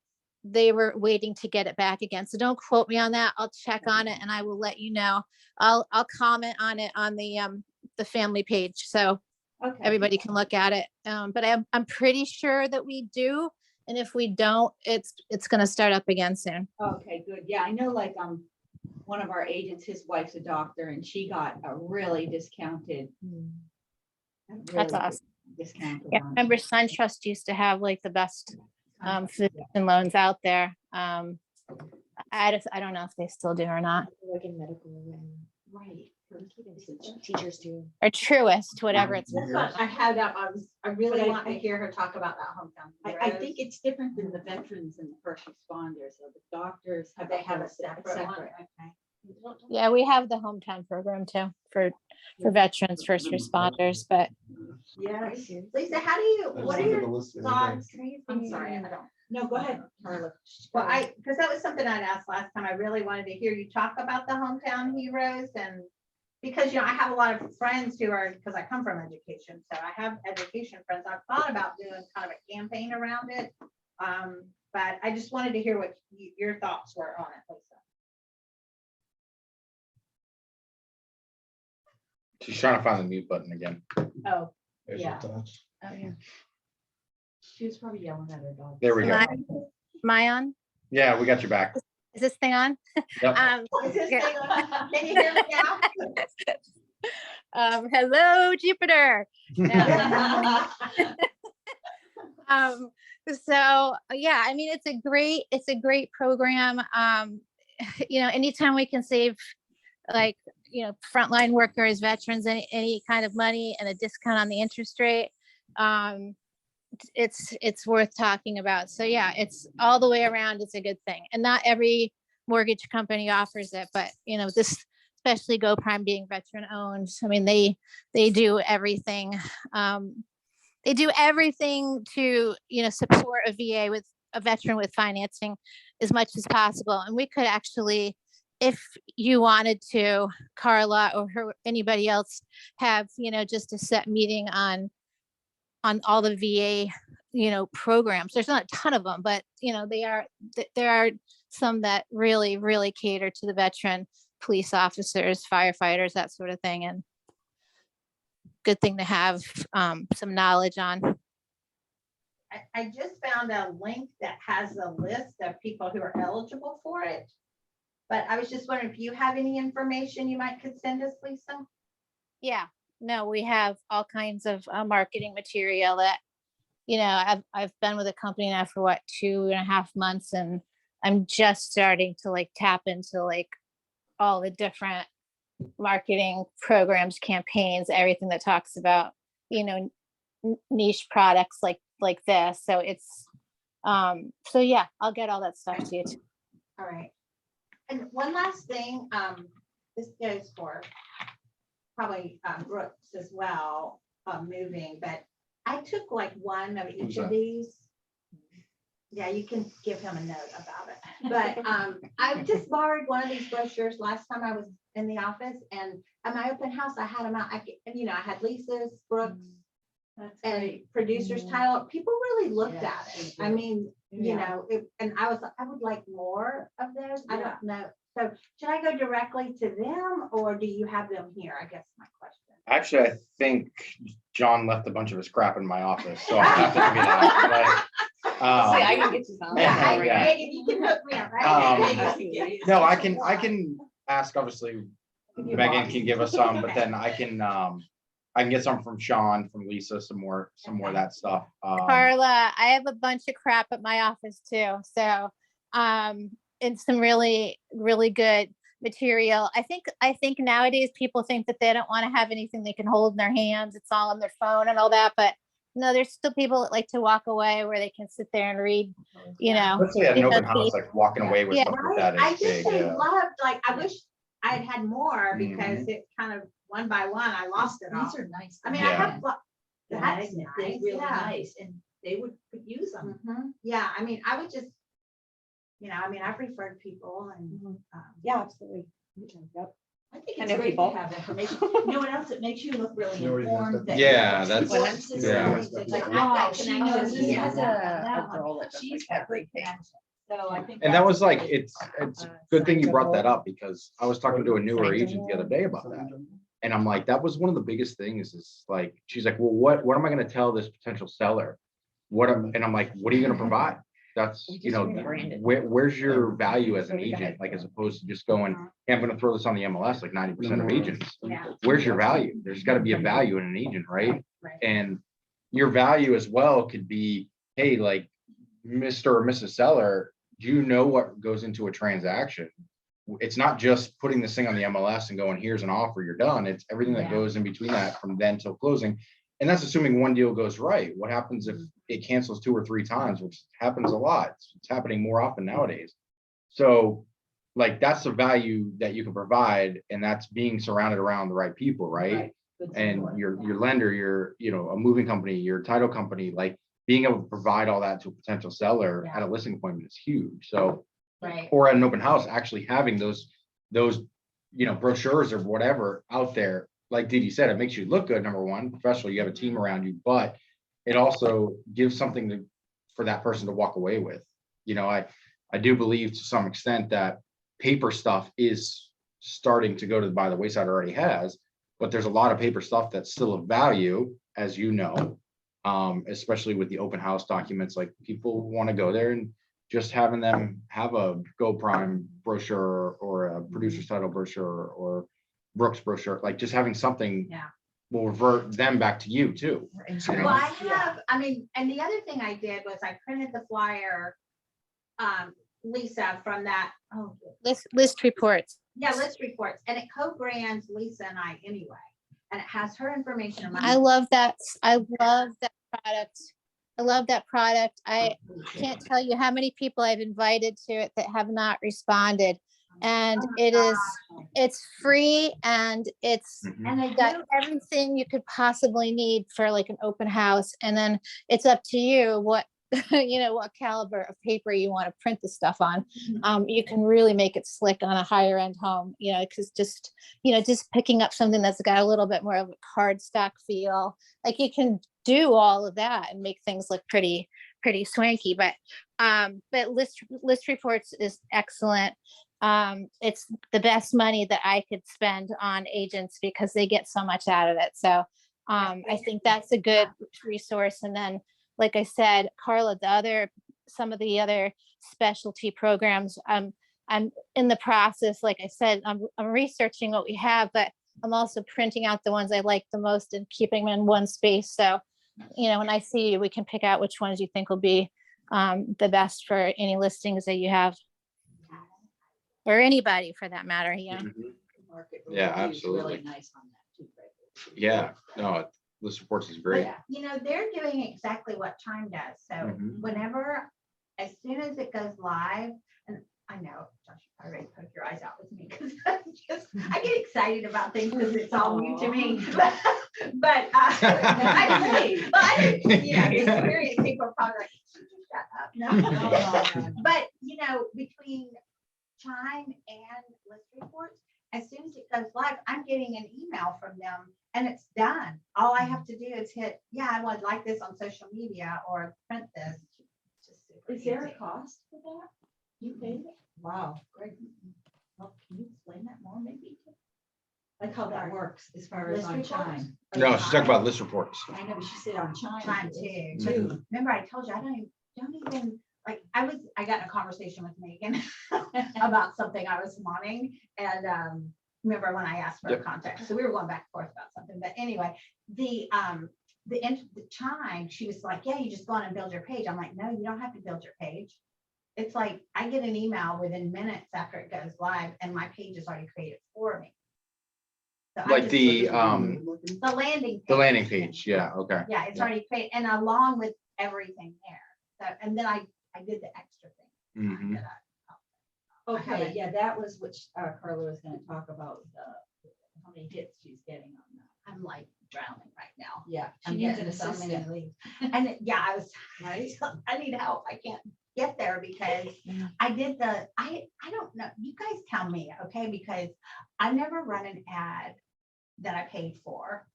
they were waiting to get it back again. So don't quote me on that. I'll check on it and I will let you know. I'll comment on it on the family page, so
okay.
everybody can look at it. But I'm pretty sure that we do. And if we don't, it's going to start up again soon.
Okay, good. Yeah, I know, like, one of our agents, his wife's a doctor, and she got a really discounted.
That's
really
awesome.
Discounted.
Yeah,
one.
remember SunTrust used to have like the best
Yeah.
physician loans out there. I don't know if they still do or not.
Work in medical and
Right.
teachers do.
Or Truist, whatever it's.
That's what I had up. I really
But I-
want to hear her talk about that hometown.
I think it's different than the veterans and the first responders, so the doctors have.
They have a separate one. Okay.
Yeah, we have the hometown program too for veterans, first responders, but
Yes.
Lisa, how do you,
I just
what are
looked at
your
the list the other
thoughts?
day.
I'm sorry, I don't.
No, go ahead, Carla.
Well, because that was something I'd asked last time. I really wanted to hear you talk about the hometown heroes, and because, I have a lot of friends who are, because I come from education, so I have education friends. I've thought about doing kind of a campaign around it. But I just wanted to hear what your thoughts were on it, Lisa.
She's trying to find the mute button again.
Oh,
There's your
Yeah.
touch.
Oh, yeah. She was probably yelling at her dog.
There we go.
Am I on?
Yeah, we got your back.
Is this thing on?
Yep.
is this
Yeah.
thing on? Can you hear me now?
Hello, Jupiter. So yeah, I mean, it's a great program. Anytime we can save like, frontline workers, veterans, any kind of money and a discount on the interest rate, it's worth talking about. So yeah, it's all the way around. It's a good thing. And not every mortgage company offers it, but this, especially Go Prime being veteran owned. I mean, they do everything. They do everything to, support a VA with a veteran with financing as much as possible. And we could actually, if you wanted to, Carla or anybody else, have, just a set meeting on all the VA, programs. There's not a ton of them, but, there are some that really, really cater to the veteran, police officers, firefighters, that sort of thing. And good thing to have some knowledge on.
I just found a link that has a list of people who are eligible for it. But I was just wondering if you have any information you could send us, Lisa?
Yeah, no, we have all kinds of marketing material that, I've been with a company now for 2.5 months, and I'm just starting to tap into all the different marketing programs, campaigns, everything that talks about, niche products like this. So it's, so yeah, I'll get all that stuff to you too.
All right. And one last thing, this goes for probably Brooks as well, moving, but I took one of each of these. Yeah, you can give him a note about it. But I just borrowed one of these brochures last time I was in the office, and at my open house, I had them out. I had Lisa's, Brooks, and producer's title. People really looked at it. I mean, and I would like more of those. I don't know. So should I go directly to them, or do you have them here? I guess my question.
Actually, I think John left a bunch of his crap in my office, so I have to give you that.
I can get you some.
Yeah.
Megan, you can hook me up, right?
No, I can ask, obviously, Megan can give us some, but then I can get some from Sean, from Lisa, some more of that stuff.
Carla, I have a bunch of crap at my office too. So, it's some really, really good material. I think nowadays people think that they don't want to have anything they can hold in their hands. It's all on their phone and all that, but no, there's still people that like to walk away where they can sit there and read,
Especially at an open house, walking away with
Yeah.
stuff like that
I
is
just
big.
loved, I wish I had more,
Mhm.
because it kind of one by one, I lost it all.
These are nice.
I mean,
Yeah.
I have,
The
that's
magnets, they're
nice,
really
yeah.
nice, and they could use them.
Yeah, I mean, I would just, I've referred people and.
Yeah, absolutely. Yep.
I think
I
it's
know
great to
people.
have information. You know what else? It makes you look really
You already
informed.
have
that
Yeah,
you
that's-
support system.
yeah.
It's like,
Yeah.
oh, she knows this,
Yeah.
has that one.
girl that does,
She's
like,
got great connection. So I think.
And that
that's
was like,
great.
it's good thing you brought that up, because I was talking to a newer agent the other day about that. And I'm like, that was one of the biggest things, is like, she's like, well, what am I gonna tell this potential seller? And I'm like, what are you gonna provide? That's, where's your value as an agent? Like, as opposed to just going, hey, I'm gonna throw this on the MLS, like 90% of agents.
Yeah.
Where's your value? There's gotta be a value in an agent, right?
Right.
And your value as well could be, hey, like, Mr. or Mrs. Seller, do you know what goes into a transaction? It's not just putting this thing on the MLS and going, here's an offer, you're done. It's everything that
Yeah.
goes in between that from then till closing. And that's assuming one deal goes right. What happens if it cancels 2 or 3 times, which happens a lot? It's happening more often nowadays. So that's the value that you can provide, and that's being surrounded around the right people, right?
Good
And
support.
your lender, your, a moving company, your title company, being able to provide all that to a potential seller at a listing appointment is huge. So,
Right.
or at an open house, actually having those, brochures or whatever out there, like Didi said, it makes you look good, number one, professional, you have a team around you, but it also gives something for that person to walk away with. You know, I do believe to some extent that paper stuff is starting to go to by the wayside, already has, but there's a lot of paper stuff that's still of value, as you know, especially with the open house documents. Like, people want to go there, and just having them have a Go Prime brochure or a producer's title brochure or Brooks brochure, like just having something
Yeah.
will revert them back to you too.
Or
You
insurance.
know?
Well, I mean, and the other thing I did was I printed the flyer, Lisa, from that, oh,
List reports.
yeah, list reports, and it co-brands Lisa and I anyway. And it has her information. and
I
mine.
love that. I love that product. I love that product. I can't tell you how many people I've invited to it that have not responded. And it's free, and it's
Mhm.
And they
got
do,
everything you could possibly need for like an open house. And then it's up to you what, you know, what caliber of paper you want to print the stuff on. You can really make it slick on a higher end home, you know, because just picking up something that's got a little bit more of a cardstock feel, like you can do all of that and make things look pretty swanky. But list reports is excellent. It's the best money that I could spend on agents because they get so much out of it. So I think that's a good resource. And then, like I said, Carla, some of the other specialty programs, I'm in the process, like I said, I'm researching what we have, but I'm also printing out the ones I like the most and keeping them in one space. So, you know, when I see you, we can pick out which ones you think will be the best for any listings that you have. Or anybody for that matter, yeah.
Mhm.
Market
Yeah,
review is really
absolutely.
nice on that too, Greg.
Yeah, no, list reports is great.
but, you know, they're doing exactly what Chime does. So
Mhm.
whenever, as soon as it goes live, and I know, Josh, you already poke your eyes out with me because I get excited about things because it's all new to me. But I think, you know, the experienced people are probably like, shut up. No. But, you know, between Chime and list reports, as soon as it goes live, I'm getting an email from them and it's done. All I have to do is hit, yeah, I would like this on social media or print this. It's just super
Is there a
easy.
cost for that? You paid it? Wow, Greg. Well, can you explain that more maybe? Like how that works as far as
List
on
reports?
Chime?
No, she's talking about list reports.
I know, but she said on Chime.
Chime
it is
too. Remember I told you, I don't even, like, I got in a conversation with Megan about something I was wanting. And remember when I asked for a
Yep.
contact, so we were going back and forth about something, but anyway, the Chime, she was like, yeah, you just go on and build your page. I'm like, no, you don't have to build your page. It's like, I get an email within minutes after it goes live and my page is already created for me. So I
Like
just-
the
landing page.
the landing page, yeah, okay.
Yeah, it's
Yeah.
already created and along with everything there. So, and then I did the extra thing.
Mhm.
that
Okay, yeah, that was what Carla was gonna talk about, how many hits she's getting on that.
I'm like drowning right now.
Yeah, she
I'm
needs an
getting so many
assistant,
leads. And yeah, I was,
right?
I need help. I can't get there because
Yeah.
I did I don't know. You guys tell me, okay? Because I've never run an ad that I paid for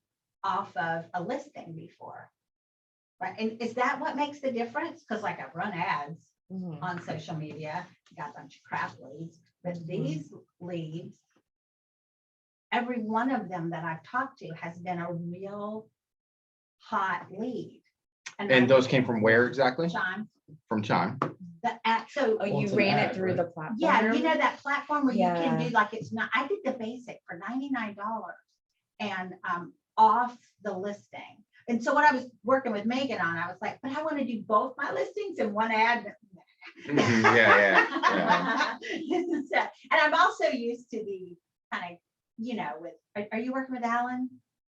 off of a listing before. Right? And is that what makes the difference? Because like I've run ads
Mhm.
on social media, got a bunch of crap leads, but these leads, every one of them that I've talked to has been a real hot lead.
And those came from where exactly?
Chime,
From Chime.
the app, so
Oh,
Well,
you
it's an
ran
ad,
it through
right?
the platform?
yeah, you know that platform where you can
Yeah.
do like, it's not, I did the basic for $99 and off the listing. And so when I was working with Megan on, I was like, but I want to do both my listings in one ad.
Mhm, yeah.
And I'm also used to the kind of, you know, with, are you working with Alan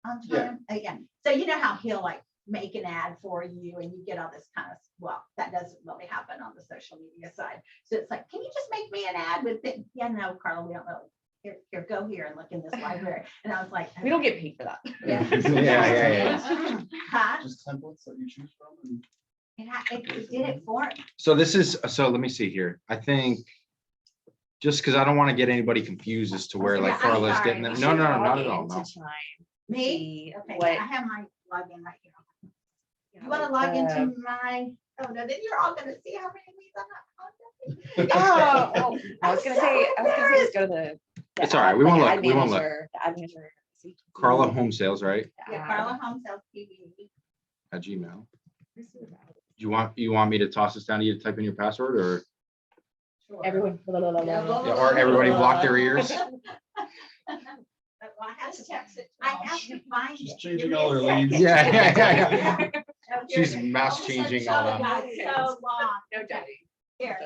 on
Yeah.
Chime? Yeah. So you know how he'll like make an ad for you and you get all this kind of, well, that doesn't really happen on the social media side. So it's like, can you just make me an ad with it? Yeah, no, Carla, we don't really. Here, go here and look in this library. And I was like,
We don't get paid for that.
Yeah.
Yeah.
Huh?
Just templates that you choose from and
It did it for me.
So let me see here. I think just because I don't want to get anybody confused as to where
Yeah,
like
I'm
Carla's
sorry.
getting them.
We
No,
should
no,
log
not at all.
into
No.
Chime,
Me?
see
Okay,
what,
I have my login right here.
you
You
know,
want to
like
log into my, no, then you're all gonna see how many leads I'm not contacting.
Oh, well, I was gonna say, just go to the.
It's all right, we won't look, we won't look.
The ad manager. see.
Carla Home Sales, right?
Yeah, Carla Home Sales TV.
At Gmail. You want me to toss this down to you to type in your password or,
Everyone.
yeah, or everybody block their ears?
Well, I have to text it. I have to find
She's
it.
changing all her leads.
Yeah.
Oh,
She's
here.
mass
All of a
changing
sudden,
all that.
it's so long.
No judging.
Here,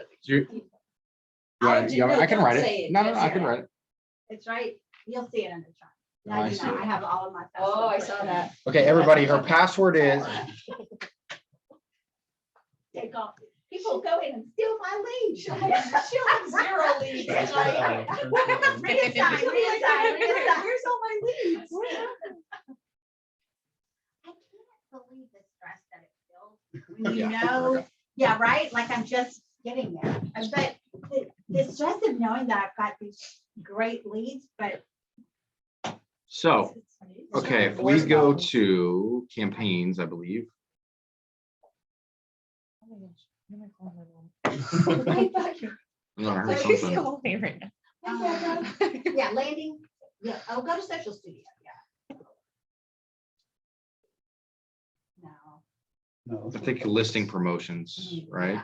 I can write it. No, I can write it.
it's right. You'll see it under Chime.
Oh, I
Now, you
see
know,
it.
I have all of my.
Oh, I
passwords
saw
written.
that.
Okay, everybody, her password is,
Take off. People go in and steal my leads. She'll have 0 leads. It's like, reassign. Where's all my leads? I can't believe the stress that it feels when you
Yeah,
know, yeah, right? Like I'm just getting there. But the stress of knowing that I've got these great leads, but.
so, okay, if we go to campaigns, I believe.
Right back.
No, I heard
She's
something.
calling me right now.
Yeah, landing, yeah, oh, go to social studio, yeah. No.
No,
I think listing promotions, right?
Yeah.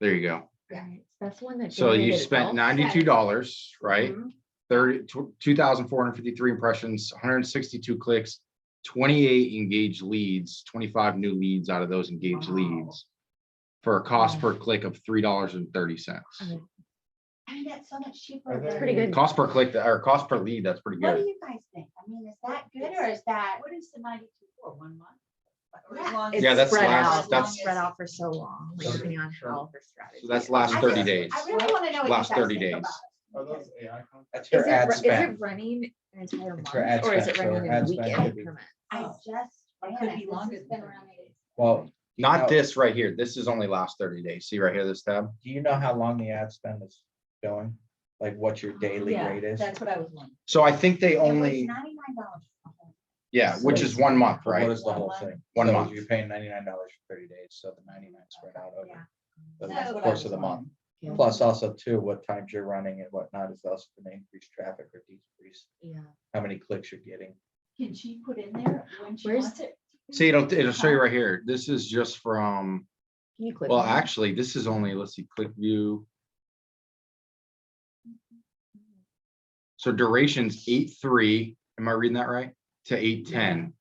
There you go.
Right, That's one that.
So you
generated
spent
itself.
$92, right?
Mhm.
2,453 impressions, 162 clicks, 28 engaged leads, 25 new leads out of those engaged
Wow.
leads for a cost per click of $3.30.
Okay.
I mean, that's so much cheaper.
Are they-
than-
Pretty good.
Cost per click, or cost per lead, that's pretty
What do
good.
you guys think? I mean, is that good or is that?
What is the 92 for, 1 month? Or
Yeah.
as long
It's
Yeah, that's
spread
last-
out,
that's-
it's spread out for so long, like, depending on how the strategy.
So that's
is.
last
I
30
just-
days.
I really want to know what you
Last
guys
30
think
days.
about
Are
it.
those AI?
That's
Is
her
it,
ad
is it
spend.
running an entire
It's
month,
her ad
or is
spend,
it
so her
running in
ad spend
weekend
could be-
increments?
I
Oh.
just.
Or it
ran
could
it.
be
This
longer
has
than
been
30
around me.
Well,
Not
No.
this right here. This is only last 30 days. See right here, this tab?
do you know how long the ad spend is going? Like what your daily
Yeah,
rate is?
that's what I was wondering.
So I think they
It was
only,
$99.
yeah, which is 1 month,
What
right?
is the whole thing?
1
So
month.
You're paying $99 for 30 days, so the 99 spread out over
Yeah.
the
That's what I
course
was
of the month.
Yeah.
Plus also too, what times you're running and whatnot is also gonna increase traffic or decrease,
Yeah.
how many clicks you're getting.
Can she put in there when she
Where's-
wants it?
See, it'll show you right here. This is just from,
Can you click?
well,
on it?
actually, this is only, let's see, click view. So duration's 8/3, am I reading that right? To 8/10.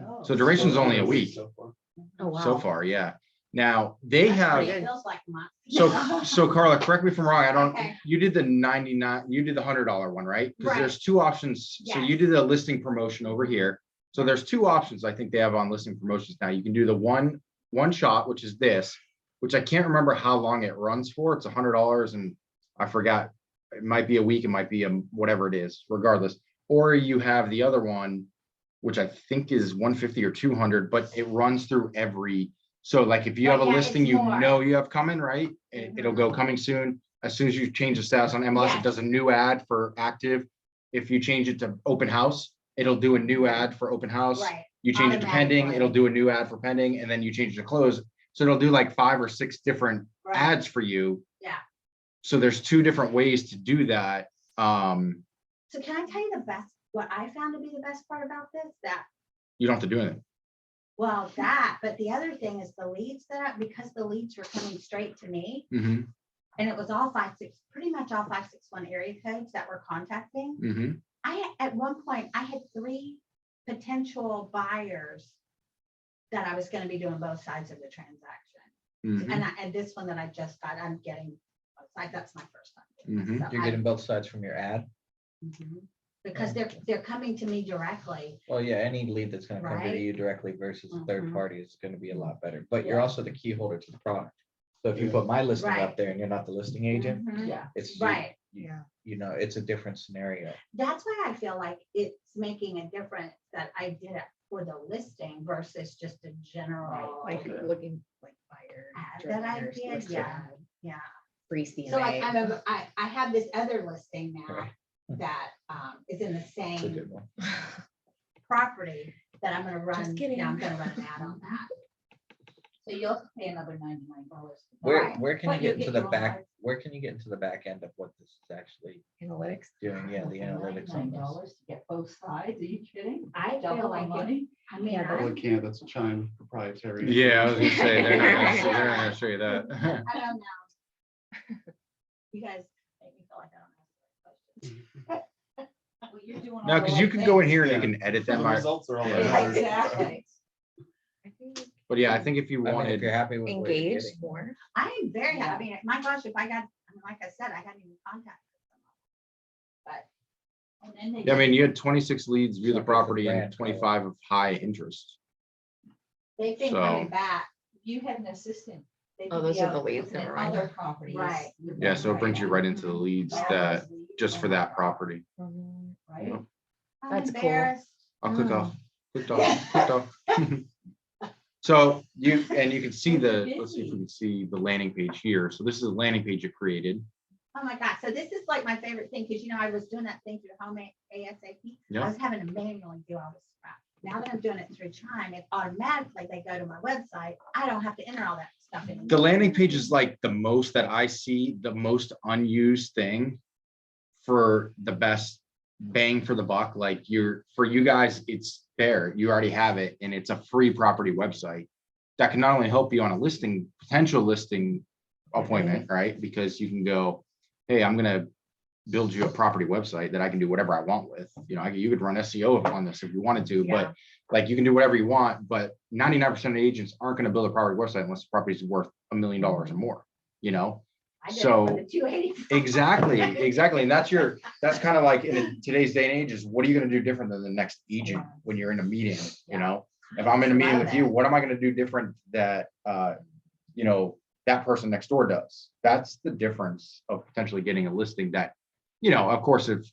Oh.
So duration's only a week
So far.
Oh, wow.
so far, yeah. Now, they
That's
have,
pretty- It feels like months.
so Carla, correct me if I'm wrong, I don't,
Okay.
you did the 99, you did the $100 one, right? Because
Right.
there's 2 options. So you
Yes.
did the listing promotion over here. So there's 2 options I think they have on listing promotions now. You can do the one shot, which is this, which I can't remember how long it runs for. It's $100 and I forgot. It might be a week, it might be whatever it is, regardless. Or you have the other one, which I think is 150 or 200, but it runs through every. So like if you
But
have a
yeah,
listing,
it's
you
more.
know you have coming, right? It'll go coming soon. As soon as you change the status on MLS, it
Yes.
does a new ad for active. If you change it to open house, it'll do a new ad for open house.
Right.
You change it to pending,
Automatically.
it'll do a new ad for pending, and then you change it to close. So it'll do like 5 or 6 different
Right.
ads for you.
Yeah.
So there's 2 different ways to do that.
So can I tell you the best, what I found to be the best part about this? That,
You don't have to do anything.
well, that, but the other thing is the leads because the leads were coming straight to me.
Mhm,
And it was all 56, pretty much all 561 area codes that were contacting.
mhm.
At one point, I had 3 potential buyers that I was gonna be doing both sides of the transaction.
Mhm.
And this one that I just got, I'm getting, both sides. That's my first time.
Mhm.
So
You're
I-
getting both sides from your ad.
Mhm. Because they're coming to me directly.
Well, yeah, any lead that's gonna come to
Right.
you directly versus a third
Mhm.
party is gonna be a lot better, but you're
Yeah.
also the key holder to the product. So if you put my listing
Right.
up there and you're not the listing agent,
Mhm.
Yeah.
it's.
Right.
Yeah.
You know, it's a different scenario.
That's why I feel like it's making a difference that I did it for the listing versus just a general.
Like you're looking like buyer.
Ad that I
driven,
did,
listed
yeah.
ad,
Yeah.
Free
So like
CMA.
I have this other listing now
Right.
that is in the
It's a
same
good one.
property that I'm gonna run.
kidding.
Yeah, I'm gonna run an ad on that.
So you'll have to pay another $99.
Where can you
But
get
you
into
get
the
your own
back,
live-
where can you get into the back end of what this is actually
Analytics.
doing? Yeah, the analytics on this.
$99 to get both sides, are you kidding?
I
Double
feel
the
like
money?
I mean,
Yeah,
Well,
I
it can't, that's a Chime proprietary.
Yeah, I was gonna say, they're not gonna,
information.
they're not gonna show you that.
I don't know. You guys make me feel like I don't ask the right questions.
Well, you're doing all
No,
the
because you
right
can go in
things.
here and you
Yeah.
can edit
The
them.
results are all.
Yeah.
that matter.
Exactly.
I think
But yeah, I think if you
I mean, if
wanted,
you're happy with what you're
engage
getting.
more.
I am very
Yeah.
happy. My gosh, if I got, I mean, like I said, I got even contact with them. But
And then they
yeah, I
get-
mean, you had 26 leads view the
Something for
property and
brand,
25 of high interest.
they've been
So-
coming back.
You had an assistant. They
Oh,
would
those
be
are the
out
leads,
looking at
never mind.
Other properties.
Right.
with
Yeah,
them,
so it brings you right into the leads
All
that,
those leads.
just for that property.
Mhm.
Right?
Yep.
I'm
That's cool.
embarrassed.
I'll click
Oh.
off, clicked off, clicked off. So you can see the, let's see if we can see the landing page here. So this is a landing page you created.
Oh my God. So this is like my favorite thing, because I was doing that thing through home ASAP.
Yeah.
I was having to manually do all this crap. Now that I'm doing it through Chime, it automatically, they go to my website. I don't have to enter all that stuff in.
The landing page is like the most that I see, the most unused thing for the best bang for the buck. Like for you guys, it's there. You already have it and it's a free property website that can not only help you on a listing, potential listing appointment, right? Because you can go, hey, I'm gonna build you a property website that I can do whatever I want with. You could run SEO on this if you wanted to, but like you can do whatever you want. But 99% of agents aren't going to build a property website unless the property is worth $1 million or more.
I did it
So
with the 280.
exactly, and that's kind of like in today's day and age is what are you going to do different than the next agent when you're in a meeting? If I'm in a meeting with you, what am I going to do different that that person next door does? That's the difference of potentially getting a listing that, of course, if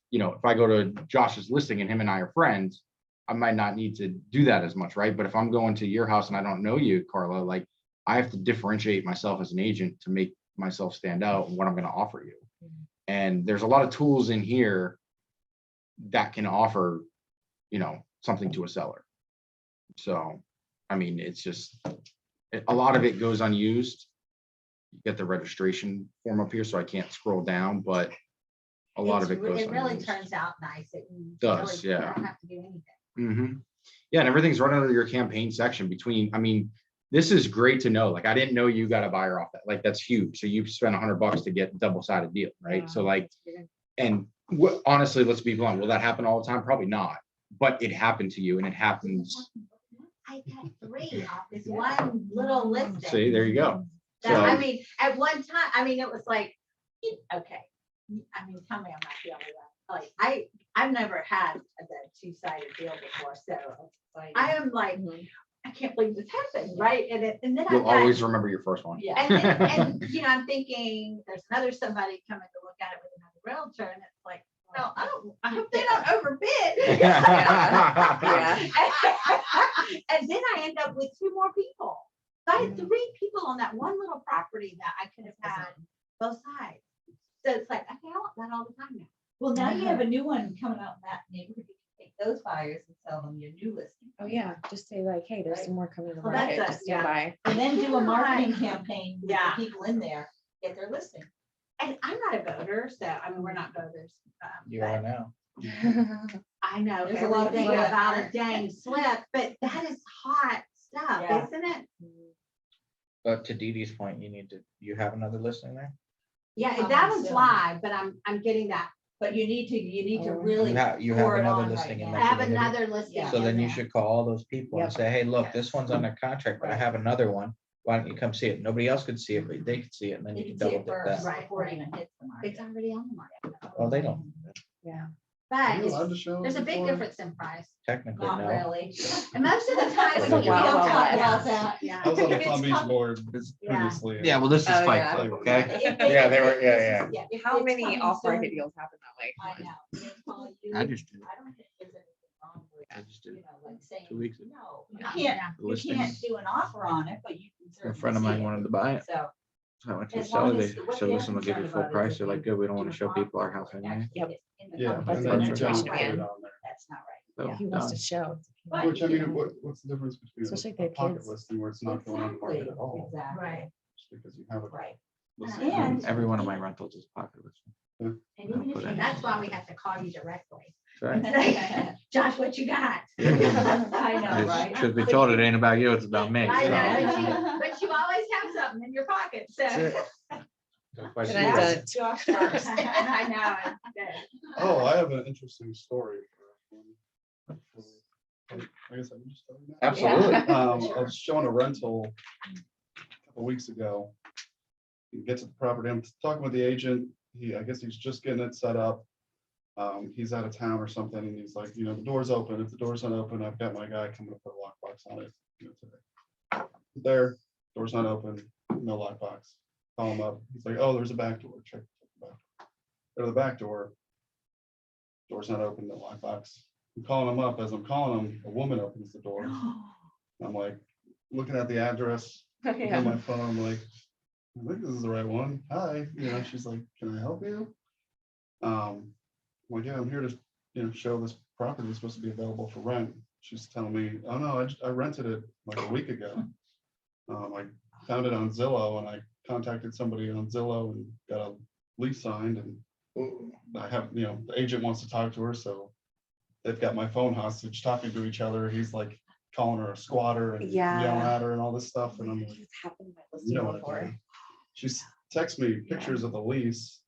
I go to Josh's listing and him and I are friends, I might not need to do that as much, right? But if I'm going to your house and I don't know you, Carla, like I have to differentiate myself as an agent to make myself stand out and what I'm going to offer you. And there's a lot of tools in here that can offer, something to a seller. So, I mean, it's just, a lot of it goes unused. You get the registration form up here, so I can't scroll down, but a lot of it goes
It really
unused.
turns out nice. It
Does,
really-
yeah.
I don't have to do anything.
Yeah, and everything's right under your campaign section this is great to know. Like, I didn't know you got a buyer off that. Like, that's huge. So you spent $100 to get double-sided deal, right? So like, and honestly, let's be blunt. Will that happen all the time? Probably not. But it happened to you, and it happens.
I got 3 off this one little listing.
See, there you go.
That,
So-
I mean, at one time, it was like, okay. Tell me I'm not the only one. Like, I've never had the 2-sided deal before, so I am like, I can't believe this happened, right? And then
You'll always remember your first one.
Yeah.
and I'm thinking there's somebody coming to look at it with another realtor, and it's like, no, I hope they don't overbid. And then I end up with 2 more people. So I had 3 people on that one little property that I could have had both sides. So it's like, okay, I want that all the time now.
Well, now you have a new one coming out in that neighborhood. You can take those buyers and sell them your new listing.
Oh, yeah, just say like, hey, there's some more coming to
Well, that's
market,
a-
just stand by.
And then do a marketing campaign with
Yeah.
the people in there, get their listing.
And I'm not a voter, so we're not voters.
You
but
are now.
I know
There's a lot of
everything
slip.
about a dang slip, but that is hot stuff,
Yeah.
isn't it?
But to Dee Dee's point, you have another listing there?
Yeah,
Coming
that one's
soon.
live, but I'm getting that.
But you need to
Oh.
really.
You have
pour it
another
on
listing
right
in
now.
I have
community.
another listing.
Yeah.
So
in
then you
there.
should call all those people and
Yep.
say, hey, look,
Yes.
this one's under contract, but I have another one. Why don't you come see it? Nobody else could see it, but they could see it, and then
They
you can
can see
double
it
dip
first
that.
Right.
before it even hits the market.
It's already on the market.
Well, they don't,
Yeah.
But
Are you allowed to show
there's a big
before?
difference in price.
technically,
Not
no.
really.
And most of the time.
It's
when
a
you
wild,
don't
wild
talk
west.
about that, yeah.
I was on the
It's
Palm Beach
com-
board
Yeah.
previously.
Yeah, well, this is
Oh,
Fight
yeah.
Club, okay?
If they-
Yeah, they were, yeah.
if
How
it's
many
coming
off-market
soon,
deals happen that way?
I know. They call you.
I just did.
I don't think there's anything wrong with,
I just did
like saying,
2 weeks ago.
no, you
Yeah.
can't,
Yeah.
you
Listing.
can't do an offer on it, but you can
A
certainly
friend of
see
mine
it.
wanted to buy it.
So.
So I went to the
As long
seller,
as
they
what
said,
they're
listen, we'll give you
concerned
full
about is
price.
if
They're
you
like, good, we don't
do
want to
an
show people our
offer,
house
it
anyway.
actually
Yep.
gets in the
Yeah,
company.
and
That's
then
what
you
you're
just
doing.
put it on there.
That's not right.
So,
He wants
done.
to show.
But,
Which, I
you
mean,
know,
what's the difference between
Especially if
a
they have
pocket
kids.
listing where it's not going on
Exactly,
market at all?
exactly,
Right.
Just because you have it.
right.
listed.
And-
Every one of my rentals is pocket listing.
And even
I'll
if
put
you-
it-
That's why we have to call you directly.
That's right.
Josh, what you got?
I know,
It's-
right?
Truth be told, it ain't about you, it's about me.
I
so.
know, but you always have something in your pocket, so.
That's
If
why
I
she
Can I
does
have
it.
Josh first.
I know.
Oh, I have an interesting story. I guess I can just tell you now.
Absolutely.
I was showing a rental a couple weeks ago. He gets to the property, I'm talking with the agent, I guess he's just getting it set up. He's out of town or something, and he's like, the door's open, if the door's not open, I've got my guy coming to put a lockbox on it, today. There, door's not open, no lockbox. Call him up, he's like, oh, there's a back door, check the back door. Go to the back door. Door's not open, no lockbox. I'm calling him up, as I'm calling him, a woman opens the door. I'm like, looking at the address on my phone, I'm like, I think this is the right one. Hi, she's like, can I help you? I'm like, yeah, I'm here to, show this property is supposed to be available for rent. She's telling me, oh no, I rented it like a week ago. I found it on Zillow and I contacted somebody on Zillow and got a lease signed, and I have, the agent wants to talk to her, so they've got my phone hostage talking to each other. He's like calling her a squatter and
Yeah.
yelling at her and all this stuff. And I'm like,
It's happened to my
you know
listing
what I
before.
do. She's texted me pictures of the lease,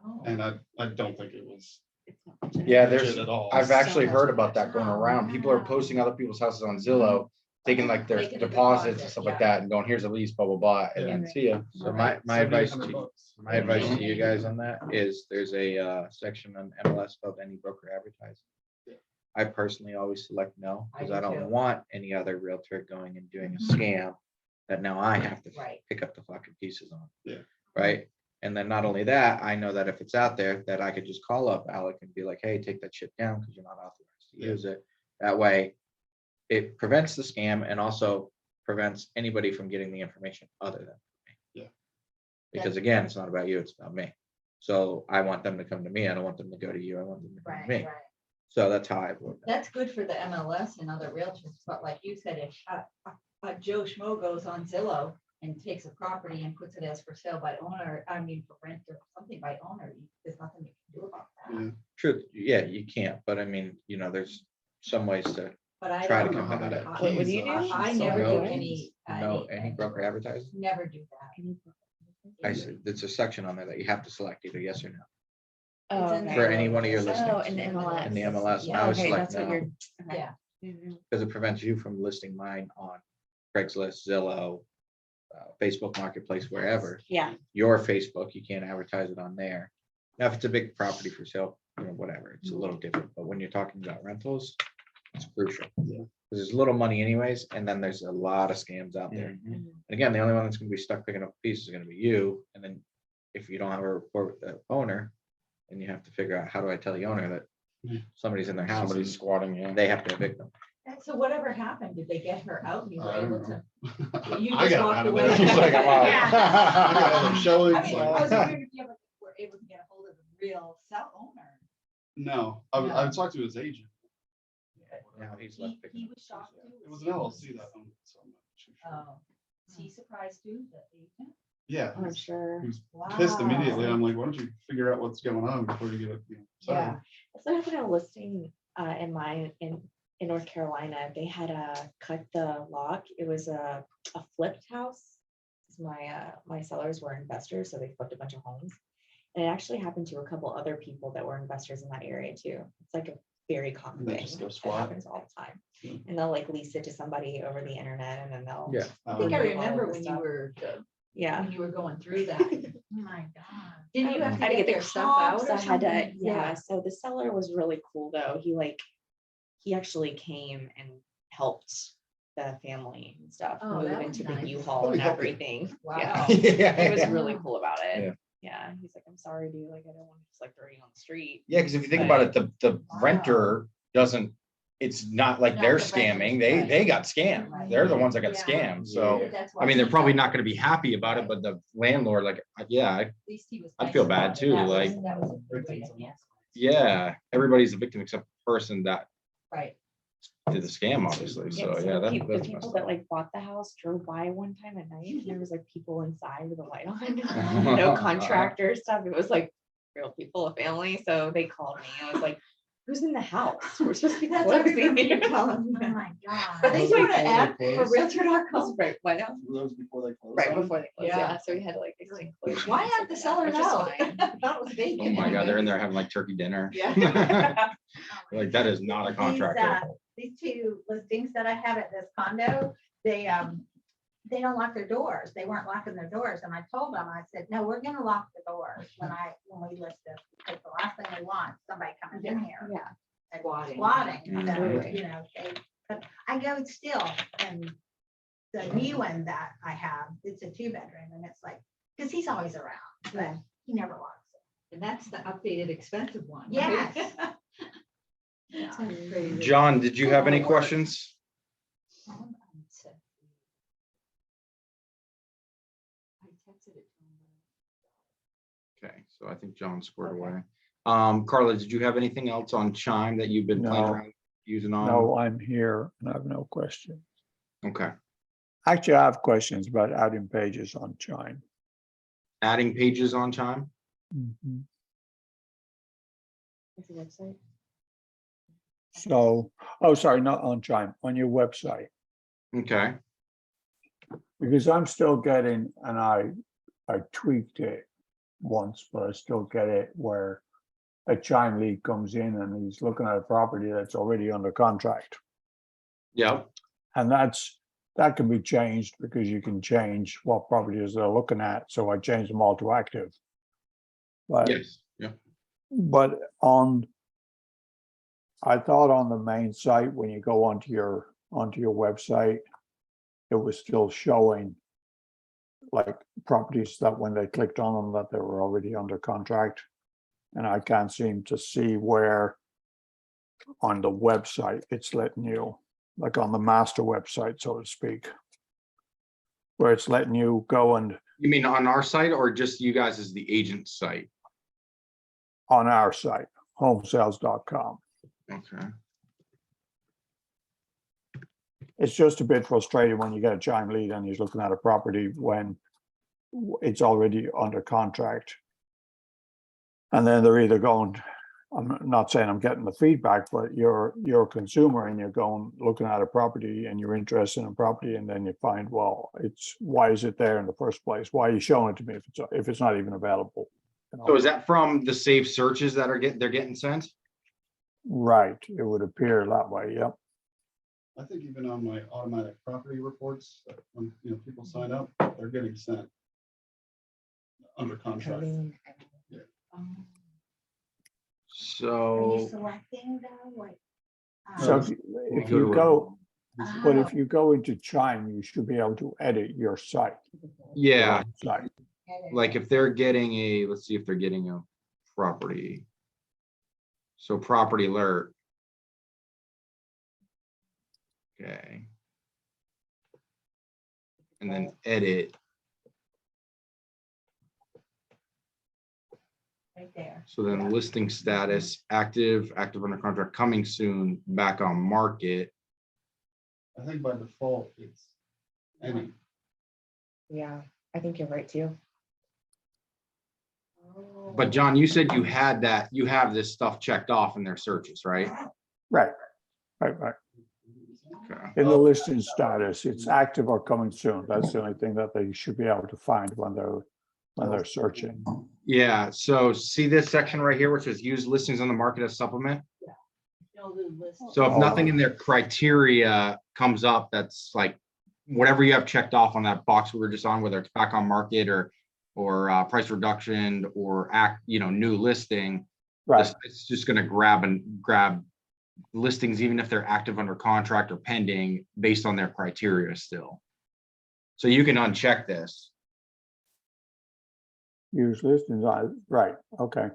Oh.
and I don't think it was
It's not legit.
Yeah,
legit
there's,
at all.
I've actually
much
heard
of
about
it.
that going around. People are posting other people's houses on Zillow, taking like their
Taking a
deposits and
deposit,
stuff like
yeah.
that and going, here's a lease, blah, blah, blah, and then see ya.
So my advice to
$7,800.
my advice to you guys on that is there's a section on MLS of any broker advertising. I personally always select no, because I
do
don't
too.
want any other realtor going and doing a scam that now I have to
Right.
pick up the fucking pieces on.
Yeah.
Right. And then not only that, I know that if it's out there, that I could just call up Alec and be like, hey, take that shit down because you're not authorized to
Yeah.
use it. That way, it prevents the scam and also prevents anybody from getting the information other than me.
Yeah.
Because again, it's not about you, it's about me. So I want them to come to me. I don't want them to go to you. I want them to come to me.
Right.
So that's how I would.
That's good for the MLS and other realtors, but like you said, if a Joe Schmo goes on Zillow and takes a property and puts it as for sale by owner, for rent or something by owner, there's nothing you can do about that.
Yeah.
Truth, yeah, you can't, but I mean, there's some ways to
But I
Try to
don't know
come
how
out of
to.
that.
What would you do?
I
So
never
no-
do any.
any broker advertising.
Never do that.
I see, there's a section on there that you have to select either yes or no.
Oh,
It's in
okay.
For any one of your
Oh,
listings.
in the MLS.
In the MLS,
Yeah.
I would
Okay,
select
that's what
no,
you're. okay.
Yeah.
Mhm.
because it prevents you from listing mine on Craigslist, Zillow, Facebook Marketplace, wherever.
Yeah.
Your Facebook, you can't advertise it on there. Now, if it's a big property for sale, whatever, it's a little different, but when you're talking about rentals, it's crucial.
Yeah.
Because there's little money anyways, and then there's a lot of scams out there.
Mhm.
And again, the only one that's gonna be stuck picking up pieces is gonna be you, and then if you don't have a report with the owner, then you have to figure out, how do I tell the owner that
Yeah.
somebody's in their house
Somebody's
and
squatting, yeah.
they have to evict them?
And so whatever happened, did they get her out and you were
I don't
able to?
know.
You
I
just
got
walked
out of
away.
there.
He's like, I'm out.
I got other showings,
I mean, I was
like-
wondering if you were able to get a hold of the real cell owner.
No,
No.
I talked to his agent.
Now he's left
He
picking up
was shocked
pieces.
too.
It was an LLC that owned it, so I'm not too sure.
Oh, is he surprised too, the agent?
Yeah,
I'm sure.
he was pissed
Wow.
immediately. I'm like, why don't you figure out what's going on before you get it? Sorry.
Yeah.
That's what happened to a listing in North Carolina. They had cut the lock. It was a flipped house. My sellers were investors, so they flipped a bunch of homes. And it actually happened to a couple other people that were investors in that area too. It's like a very common
They
thing
just go
that
squat.
happens all the time.
Yeah.
And they'll like lease it to somebody over the internet and then they'll.
Yeah.
I think I
remove all
remember
the
when you
stuff.
were,
Yeah.
when you were going through that.
Oh my God.
Didn't you have
I had
to get their
the
stuff out
comps,
or
I had to,
something?
yeah, so the seller was really cool though. He actually came and helped the family and stuff
Oh,
move
that was
into the
nice.
U-Haul
Let me
and
help you.
everything.
Wow.
Yeah.
Yeah,
He was
yeah.
really cool about
Yeah.
it. Yeah, he's like, I'm sorry, dude, like I don't want to just like throw you on the street.
Yeah, because if you think about it, the renter doesn't, it's not like
Not
they're
the renters,
scamming,
right.
they got scammed.
Right.
They're the ones that got
Yeah.
scammed, so.
That's
I
why
mean, they're
he
probably
felt-
not gonna be happy about it, but the landlord, like, yeah,
At least he was.
I'd
nice
feel
about
bad
it.
too,
That was-
like-
That was a good way to handle it.
yeah, everybody's a victim except the person that
Right.
did the scam, obviously. So
so
yeah,
the
that's
people
messed
that
up.
like bought the house drove by one time at night, and there was like people inside with a light on. No contractor stuff. It was like real people, a family. So they called me. I was like, who's in the house? We're supposed to be
That's what I remember you
closing.
telling me.
Oh, my God.
Are they
Those
doing
before
an
they
ad for
close?
Realtor.com?
Right, what now?
Were those before they closed?
Right
on?
before they closed,
Yeah.
yeah, so we had to like explain. closing
Why
and
aren't the
stuff like
sellers
that, which is
out?
fine.
That was vacant.
Oh my God, they're in there having like turkey dinner.
Yeah.
Like that is not a contractor.
These two listings that I have at this condo, they don't lock their doors. They weren't locking their doors. And I told them, I said, no, we're gonna lock the doors when we list this, because the last thing we want, somebody coming in here.
Yeah.
And
Squatting.
squatting, so,
Mhm.
you know, but I go still, and the new one that I have, it's a 2-bedroom, and it's like, because he's always around, but he never locks it.
And that's the updated expensive one. right?
Yes.
That's crazy.
John, did you have any questions? Okay, so I think John's squared away. Carla, did you have anything else on Chime that you've been playing
No.
around using on?
No, I'm here and I have no question.
Okay,
Actually, I have questions about adding pages on Chime.
adding pages on Chime?
Mhm.
It's a website.
So, oh, sorry, not on Chime, on your website,
Okay,
because I'm still getting, and I tweaked it once, but I still get it where a Chime lead comes in and he's looking at a property that's already under contract.
yep,
And that can be changed because you can change what properties they're looking at. So I changed them all to active. But
yes, yeah.
But I thought on the main site, when you go onto your website, it was still showing like properties that when they clicked on them, that they were already under contract. And I can't seem to see where on the website it's letting you, like on the master website, so to speak, where it's letting you go and
You mean on our site or just you guys as the agent site?
on our site, homesales.com.
Okay,
It's just a bit frustrating when you get a Chime lead and he's looking at a property when it's already under contract. And then they're either going, I'm not saying I'm getting the feedback, but you're a consumer and you're going, looking at a property and you're interested in a property, and then you find, well, why is it there in the first place? Why are you showing it to me if it's not even available? You know?
so is that from the saved searches that they're getting sent?
Right, it would appear that way, yep.
I think even on my automatic property reports, that when, people sign up, they're getting sent under contract. Yeah.
Are you
So,
selecting though, like?
So
No,
if you go, but
Oh,
if you go into Chime, you should be able to edit your site. your
yeah,
own site.
like if they're getting let's see if they're getting a property. So property alert. Okay. And then edit.
right there.
So then listing status, active under contract, coming soon, back on market.
I think by default, it's any.
Yeah, I think you're right too.
But John, you said you have this stuff checked off in their searches, right?
Right.
Okay.
In the listing status, it's active or coming soon. That's the only thing that they should be able to find when they're searching.
Yeah, so see this section right here, which is use listings on the market as supplement. So if nothing in their criteria comes up, that's like whatever you have checked off on that box we were just on, whether it's back on market or price reduction or new listing.
Right,
It's just gonna grab listings, even if they're active under contract or pending based on their criteria still. So you can uncheck this.
use listings, right, okay.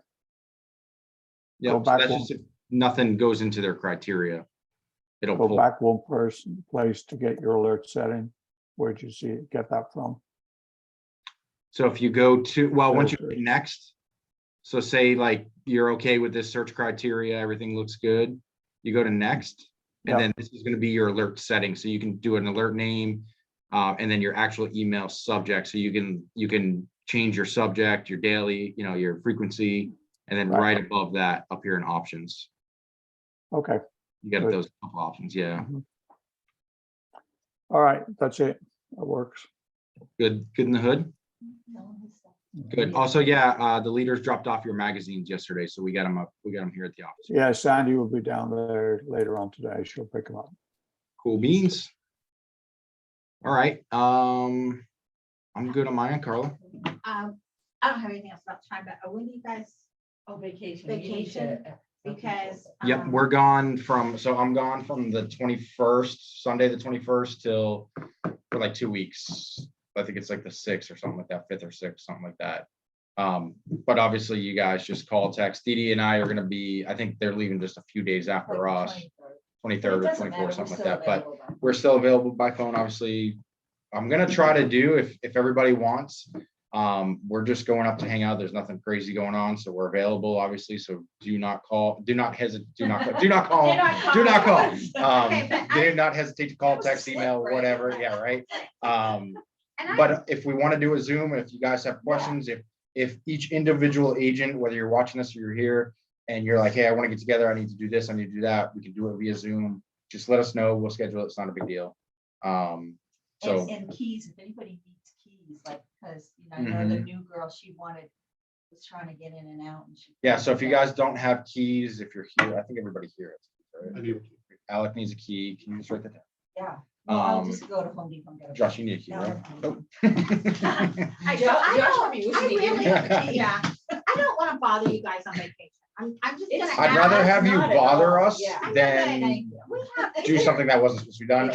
Yeah,
Go back
that's
one.
just if nothing goes into their criteria. It'll
Go
pull.
back one place to get your alert setting. Where'd you get that from?
So if you go to, well, once you
Filter.
hit next, so say like you're okay with this search criteria, everything looks good. you go to next, and
Yeah.
then this is gonna be your alert setting, so you can do an alert name, and then your actual email subject, so you can change your subject, your daily, your frequency, and then
Right.
right above that, up here in options,
Okay,
you got
Good.
those couple options, yeah.
all right, that's it. That works.
Good in the hood? Good.
Mhm.
Also, yeah, the leaders dropped off your magazines yesterday, so we got them here at the office.
Yeah, Sandy will be down there later on today. She'll pick them up.
Cool beans. All right, I'm good on my end, Carla.
I don't have anything else about time, but when do you guys,
Oh, vacation. You need to,
Vacation, because.
Yep, I'm gone from the 21st, Sunday, the 21st till for like 2 weeks. I think it's like the 6th or something like that, 5th or 6th, something like that. But obviously you guys just call, text. Dee Dee and I are gonna be, I think they're leaving just a few days after us, 23rd or 24th, something like that, but we're still available by phone, obviously. I'm gonna try to do, if everybody wants, we're just going up to hang out. There's nothing crazy going on, so we're available, obviously, so do not call, do not hesitate, do not call, do not call.
Okay, but
Do not hesitate to call, text, email, whatever, yeah, right? But if we want to do a Zoom, if you guys have questions, if each individual agent, whether you're watching this or you're here, and you're like, hey, I want to get together, I need to do this, I need to do that, we can do it via Zoom. Just let us know, we'll schedule it, it's not a big deal. So,
And keys, if anybody needs keys, like, because, I know the new girl, was trying to get in and out. And she.
yeah, so if you guys don't have keys, if you're here, I think everybody here is.
I
Right?
need-
Alec needs a key, can you just write that down?
Yeah. Well, I'll
Um,
just go to Home Depot and get a.
Josh, you need a key,
No,
right?
I
Nope.
I
Josh
don't,
probably usually
I
give me
really,
a key.
yeah, I don't want to bother you guys on vacation. I'm just gonna.
It's-
I'd rather
ask-
have you
Not at
bother
all,
us
yeah.
I know,
than
but we have-
do something that wasn't supposed to be done,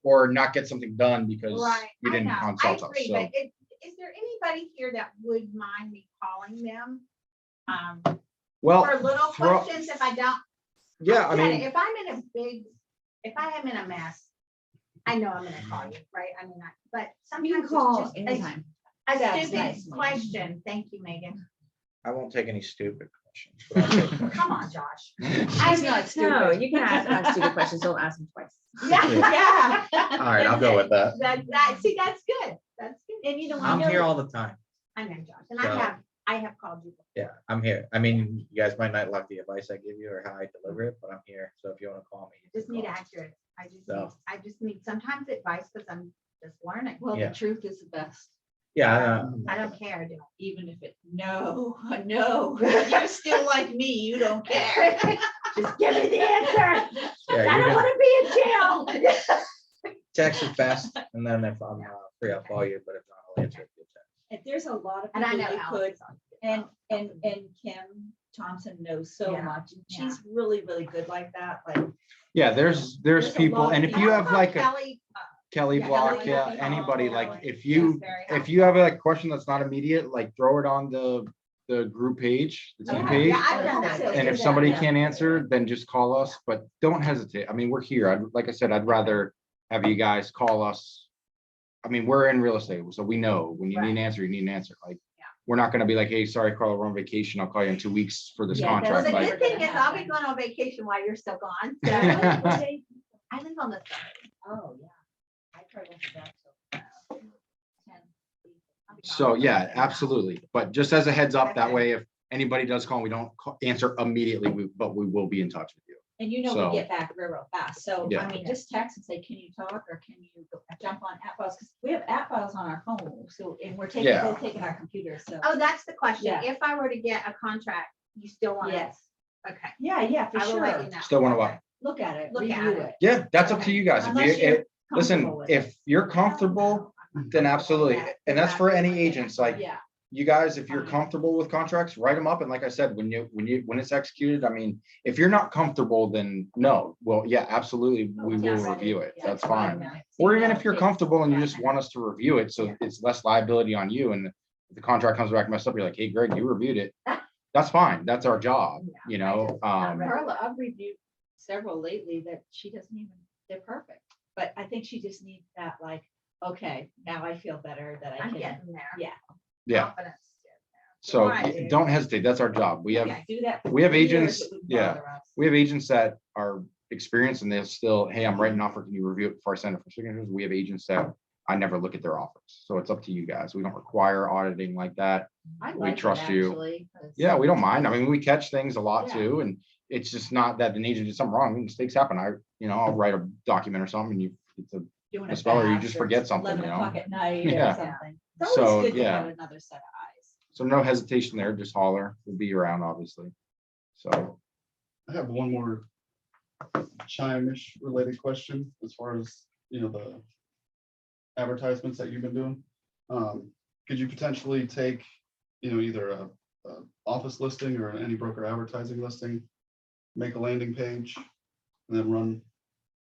or not get something done because
Right,
you
I
didn't
know, I
consult us,
agree,
so.
but is there anybody here that would mind me calling them? For
Well,
little
throw-
questions if I don't.
yeah, I
get it.
mean,
If I'm in a big, if I am in a mess, I know I'm gonna call you, right? I mean, but sometimes it's just a
That's
stupid
nice, Megan.
question. Thank you, Megan.
I won't take any stupid questions. but I'll take questions.
Come on, Josh.
She's not stupid.
No, you can ask stupid questions, don't ask them twice.
Yeah, yeah.
All right, I'll go with that.
See, that's good. That's good.
And I
I'm
know
here
that-
all the time.
I know, Josh, and
So-
I have called you.
Yeah, I'm here. I mean, you guys might not like the advice I give you or how I deliver it, but I'm here. So if you want to call me. you
Just
can
need
call.
accurate.
So-
I just need sometimes advice because I'm just learning.
Well,
Yeah.
the truth is the best,
Yeah,
I don't care, do
even if it, no, you're still like me, you don't care.
Just give me the answer.
yeah,
I
you
don't
can
want to be in jail.
text it fast, and then if I'm free, I'll call you, but if not, I'll answer it. via text.
And there's a lot of
And I
people
know
you could,
Alex. on-
and Kim Thompson knows so
Yeah,
much, and
yeah.
she's really, really good like that, like.
yeah, there's
There's a
people,
lot
and
of
if you
And I'll
have
call
like a
Kelly,
Kelly
Yeah,
Block,
Kelly
yeah,
Block.
anybody,
Oh,
like,
Kelly.
if
she's
you,
very
if you have a question that's not immediate, like, throw it on the group page, the team
Yeah,
page.
yeah, I've done that.
And if somebody can't answer, then just call us, but don't hesitate. I mean, we're here. Like I said, I'd rather have you guys call us. I mean, we're in real estate, so we know when you need an answer, you need an answer. Like,
Yeah.
we're not gonna be like, hey, sorry, Carla, we're on vacation. I'll call you in 2 weeks for this
Yeah,
Well,
contract.
the
that's
Like,
good thing is I'll be
happen.
going on vacation while you're still gone. So
Yeah.
I live on the side.
Oh, yeah. I probably went to that, so.
so yeah, absolutely. But just as a heads up, that way, if anybody does call, we don't answer immediately, but we will be in touch with you.
And you know,
So-
we get back real fast, so,
Yeah.
I mean, just text and say, can you talk, or can you jump on Appfiles, because we have Appfiles on our phone, so, and we're taking,
Yeah.
both taking our computers, so.
Oh, that's the question.
Yeah.
If I were to get a contract, you still want to?
Yes,
Okay.
yeah, for
I will let you
sure,
know.
Still wanna what?
Okay.
look at it,
Look at
review
it.
it.
Yeah, that's up to you guys. If
Unless
you,
you're
listen,
comfortable with it.
if you're comfortable, then absolutely. And that's for any agents, like,
Yeah,
you guys, if you're comfortable with contracts, write them up. And like I said, when it's executed, I mean, if you're not comfortable, then no. Well, yeah, absolutely, we will
Yes,
review it.
yeah,
That's
it's
fine.
fine.
Or even if you're
Okay.
comfortable and you just want us to review it, so
Yeah.
it's less liability on you, and if the contract comes back messed up, you're like, hey, Greg, you reviewed it. That's fine. That's our job, you know?
Carla, I've reviewed several lately that she doesn't even, they're perfect, but I think she just needs that, like, okay, now I feel better that I
I'm
can.
getting there.
Yeah.
Yeah.
Confidence.
So
Right.
don't hesitate. That's our job. We have,
Yeah, do that for
we have
years,
agents,
it wouldn't
yeah.
bother us.
we have agents that are experienced and they'll still, hey, I'm writing an offer. Can you review it before I send it for signatures? We have agents that I never look at their offers. So it's up to you guys. We don't require auditing like that.
I
We
like it
trust you.
actually, 'cause-
Yeah, we don't mind. I mean, we catch things a lot
Yeah.
too, and it's just not that an agent did something wrong. I mean, mistakes happen. I'll write a document or something and it's a
Doing
a
it
speller, you
fast,
just
or
forget
it's
something,
11
you know?
o'clock at night
Yeah.
or something. It's
So,
always good to
yeah.
have another set of eyes.
So no hesitation there, just holler. We'll be around, obviously. So,
I have one more Chime-ish related question as far as, the advertisements that you've been doing. Could you potentially take, either a office listing or any broker advertising listing, make a landing page, and then run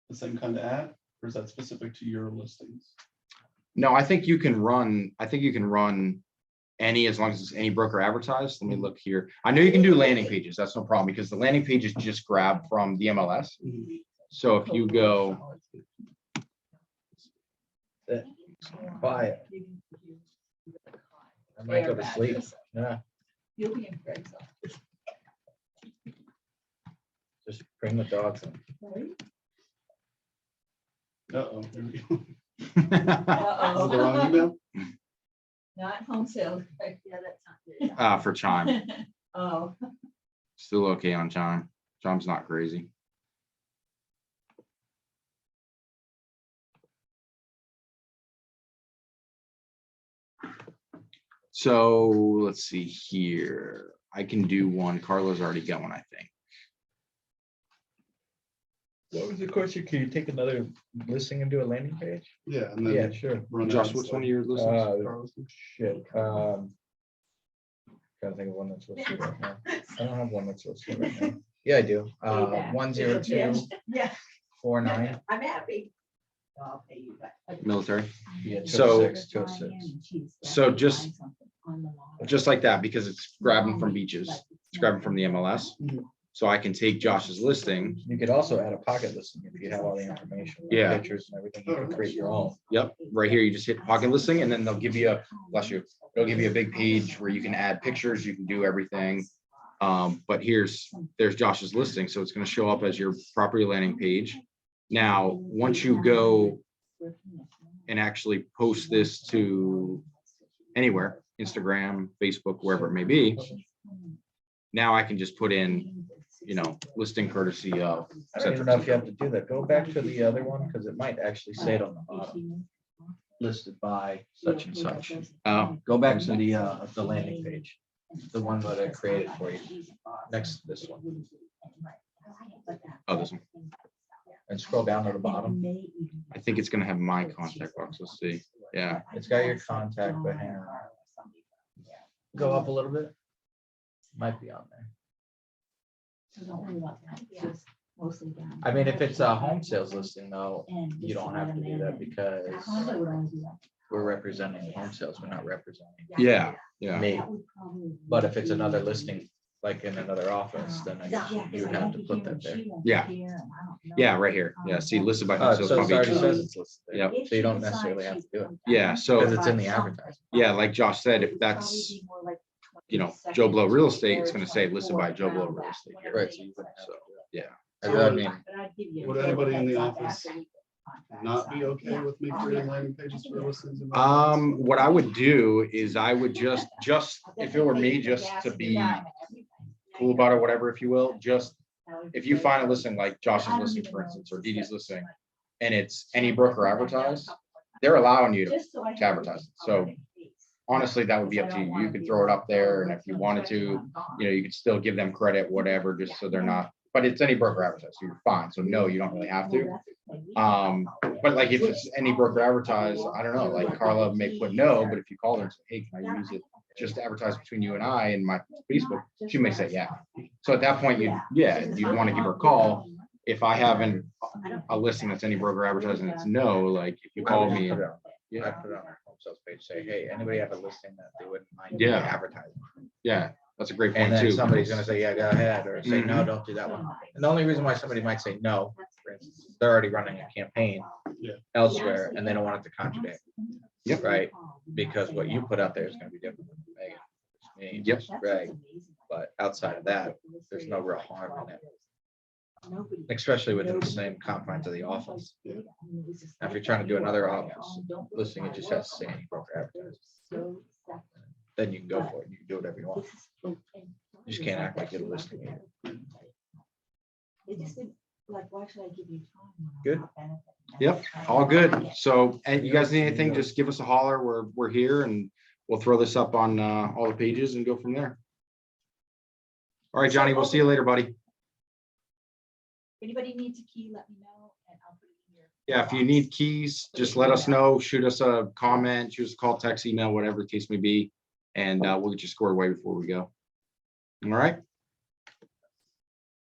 the same kind of ad? Or is that specific to your listings?
no, I think you can run any, as long as it's any broker advertised. Let me look here. I know you can do landing pages. That's no problem because the landing page is just grabbed from the MLS. So if you go,
Quiet. I might go to sleep. Yeah,
You'll be in Greg's office.
just bring the dogs in.
Uh-oh. here we go.
Uh-oh.
The wrong email?
Not home sales. Greg. Yeah, that's not
for Chime,
good. Oh,
still okay on Chime. Chime's not crazy. So let's see here. I can do one. Carla's already got one, I think.
What was the question? Can you take another listing and do a landing page?
Yeah. And
Yeah,
then
sure.
run
Josh,
ads
what's one
like
of your listings?
Carlos did.
Shit. Trying to think of one that's listed right now. I don't have one that's listed right now. Yeah, I do.
Payback.
10249.
I'm happy. I'll pay you back.
Military.
Yeah,
So-
206.
So just like that, because it's grabbing from beaches, it's grabbing from the MLS.
Mhm.
So I can take Josh's listing.
You could also add a pocket listing if you have all the information. like
Yeah.
Pictures and everything. You can create your own.
Yep, right here, you just hit pocket listing and then they'll give you a, bless you, they'll give you a big page where you can add pictures, you can do everything. But there's Josh's listing, so it's gonna show up as your property landing page. Now, once you go and actually post this to anywhere, Instagram, Facebook, wherever it may be, now I can just put in, listing courtesy of.
I don't even know if you have to do that. Go back to the other one, because it might actually say it on the bottom. Listed by such and such.
Oh,
Go back to the landing page, the one that I created for you, next to this one,
oh, this one.
and scroll down to the bottom.
I think it's gonna have my contact box. Let's see. Yeah,
It's got your contact, but hang on. Go up a little bit. Might be on there.
So don't worry about that. It's just mostly down.
I mean, if it's a home sales listing though,
And
you
just
don't
let
have to
them
do
in
that
and-
because
Honda would only do that.
we're representing home sales. We're not representing
yeah, yeah.
me.
That would probably
But if it's
be-
another listing, like in another office, then I guess
Yeah, 'cause
you would
I
have
won't
to
be
put
here
that
and
there.
she won't be
Yeah.
here, and I don't know.
Yeah, right here. Yeah, see, listed by.
Oh,
home sales
so it
Palm
already
Beach.
says it's listed there.
Yep.
If
So you
she
don't
decides
necessarily have to
she's
do it.
going
Yeah,
down,
so-
Because it's in the
but
advertisement.
Yeah, like Josh said, if
it would
that's,
probably be more like
you know,
22nd
Joe Blow Real
or
Estate, it's gonna say listed by
24th,
Joe Blow
around
Real
that,
Estate.
whenever
Right,
they
so you
put
wouldn't
out.
So, yeah.
I mean,
But I'd give you a
Would
little
anybody in the
heads up
office
after we get the contract
Not be
signed.
okay
Yeah.
with me
Oh,
creating
yeah.
landing pages for listings? and
What I would do is I would just, if it were me, just to be cool about it, whatever, if you will, just, if you find a listing like Josh's listing, for instance, or Dee Dee's listing, and it's any broker advertised, they're allowing you to
Just so I
to advertise it. So honestly, that would be up to you. You could throw it up there, and if you wanted to, you could still give them credit, whatever, just so they're not, but it's any broker advertised, so you're fine. So no, you don't really have to. But like if it's any broker advertised, I don't know, like Carla may put no, but if you call her and say, hey, can I use it just to advertise between you and I and my Facebook, she may say, yeah. So at that point, you'd want to give her a call. If I haven't a listing that's any broker advertising, it's no, like if you call me,
I
yeah,
put it on our home sales page, say, hey, anybody have a listing that they wouldn't mind
Yeah.
advertising?
yeah, that's a great
And
point
then
too.
somebody's gonna say, yeah, go ahead, or say, no,
Mhm.
don't do that one. And the only reason why somebody might say no, for instance, is they're already running a campaign
Yeah.
elsewhere and they don't want it to contradict,
Yep.
right? Because what you put out there is gonna be different than Megan. name,
Yep.
just Greg, but outside of that, there's no real harm in it, especially within the same confines of the office. Now, if you're trying to do another office listing, it just has to say any broker advertising. Then you can go for it. You can do whatever you want. You just can't act like you're listing it.
It just didn't, like, why should I give you time? when I'm
Good.
not benefiting?
Yep, all good. So, and you guys need anything, just give us a holler. We're here and we'll throw this up on all the pages and go from there. All right, Johnny, we'll see you later, buddy.
Anybody needs a key, let me know and I'll put it in your.
Yeah, if you need keys, just let us know, shoot us a comment, shoot us a call, text, email, whatever the case may be. And we'll get you squared away before we go. All right,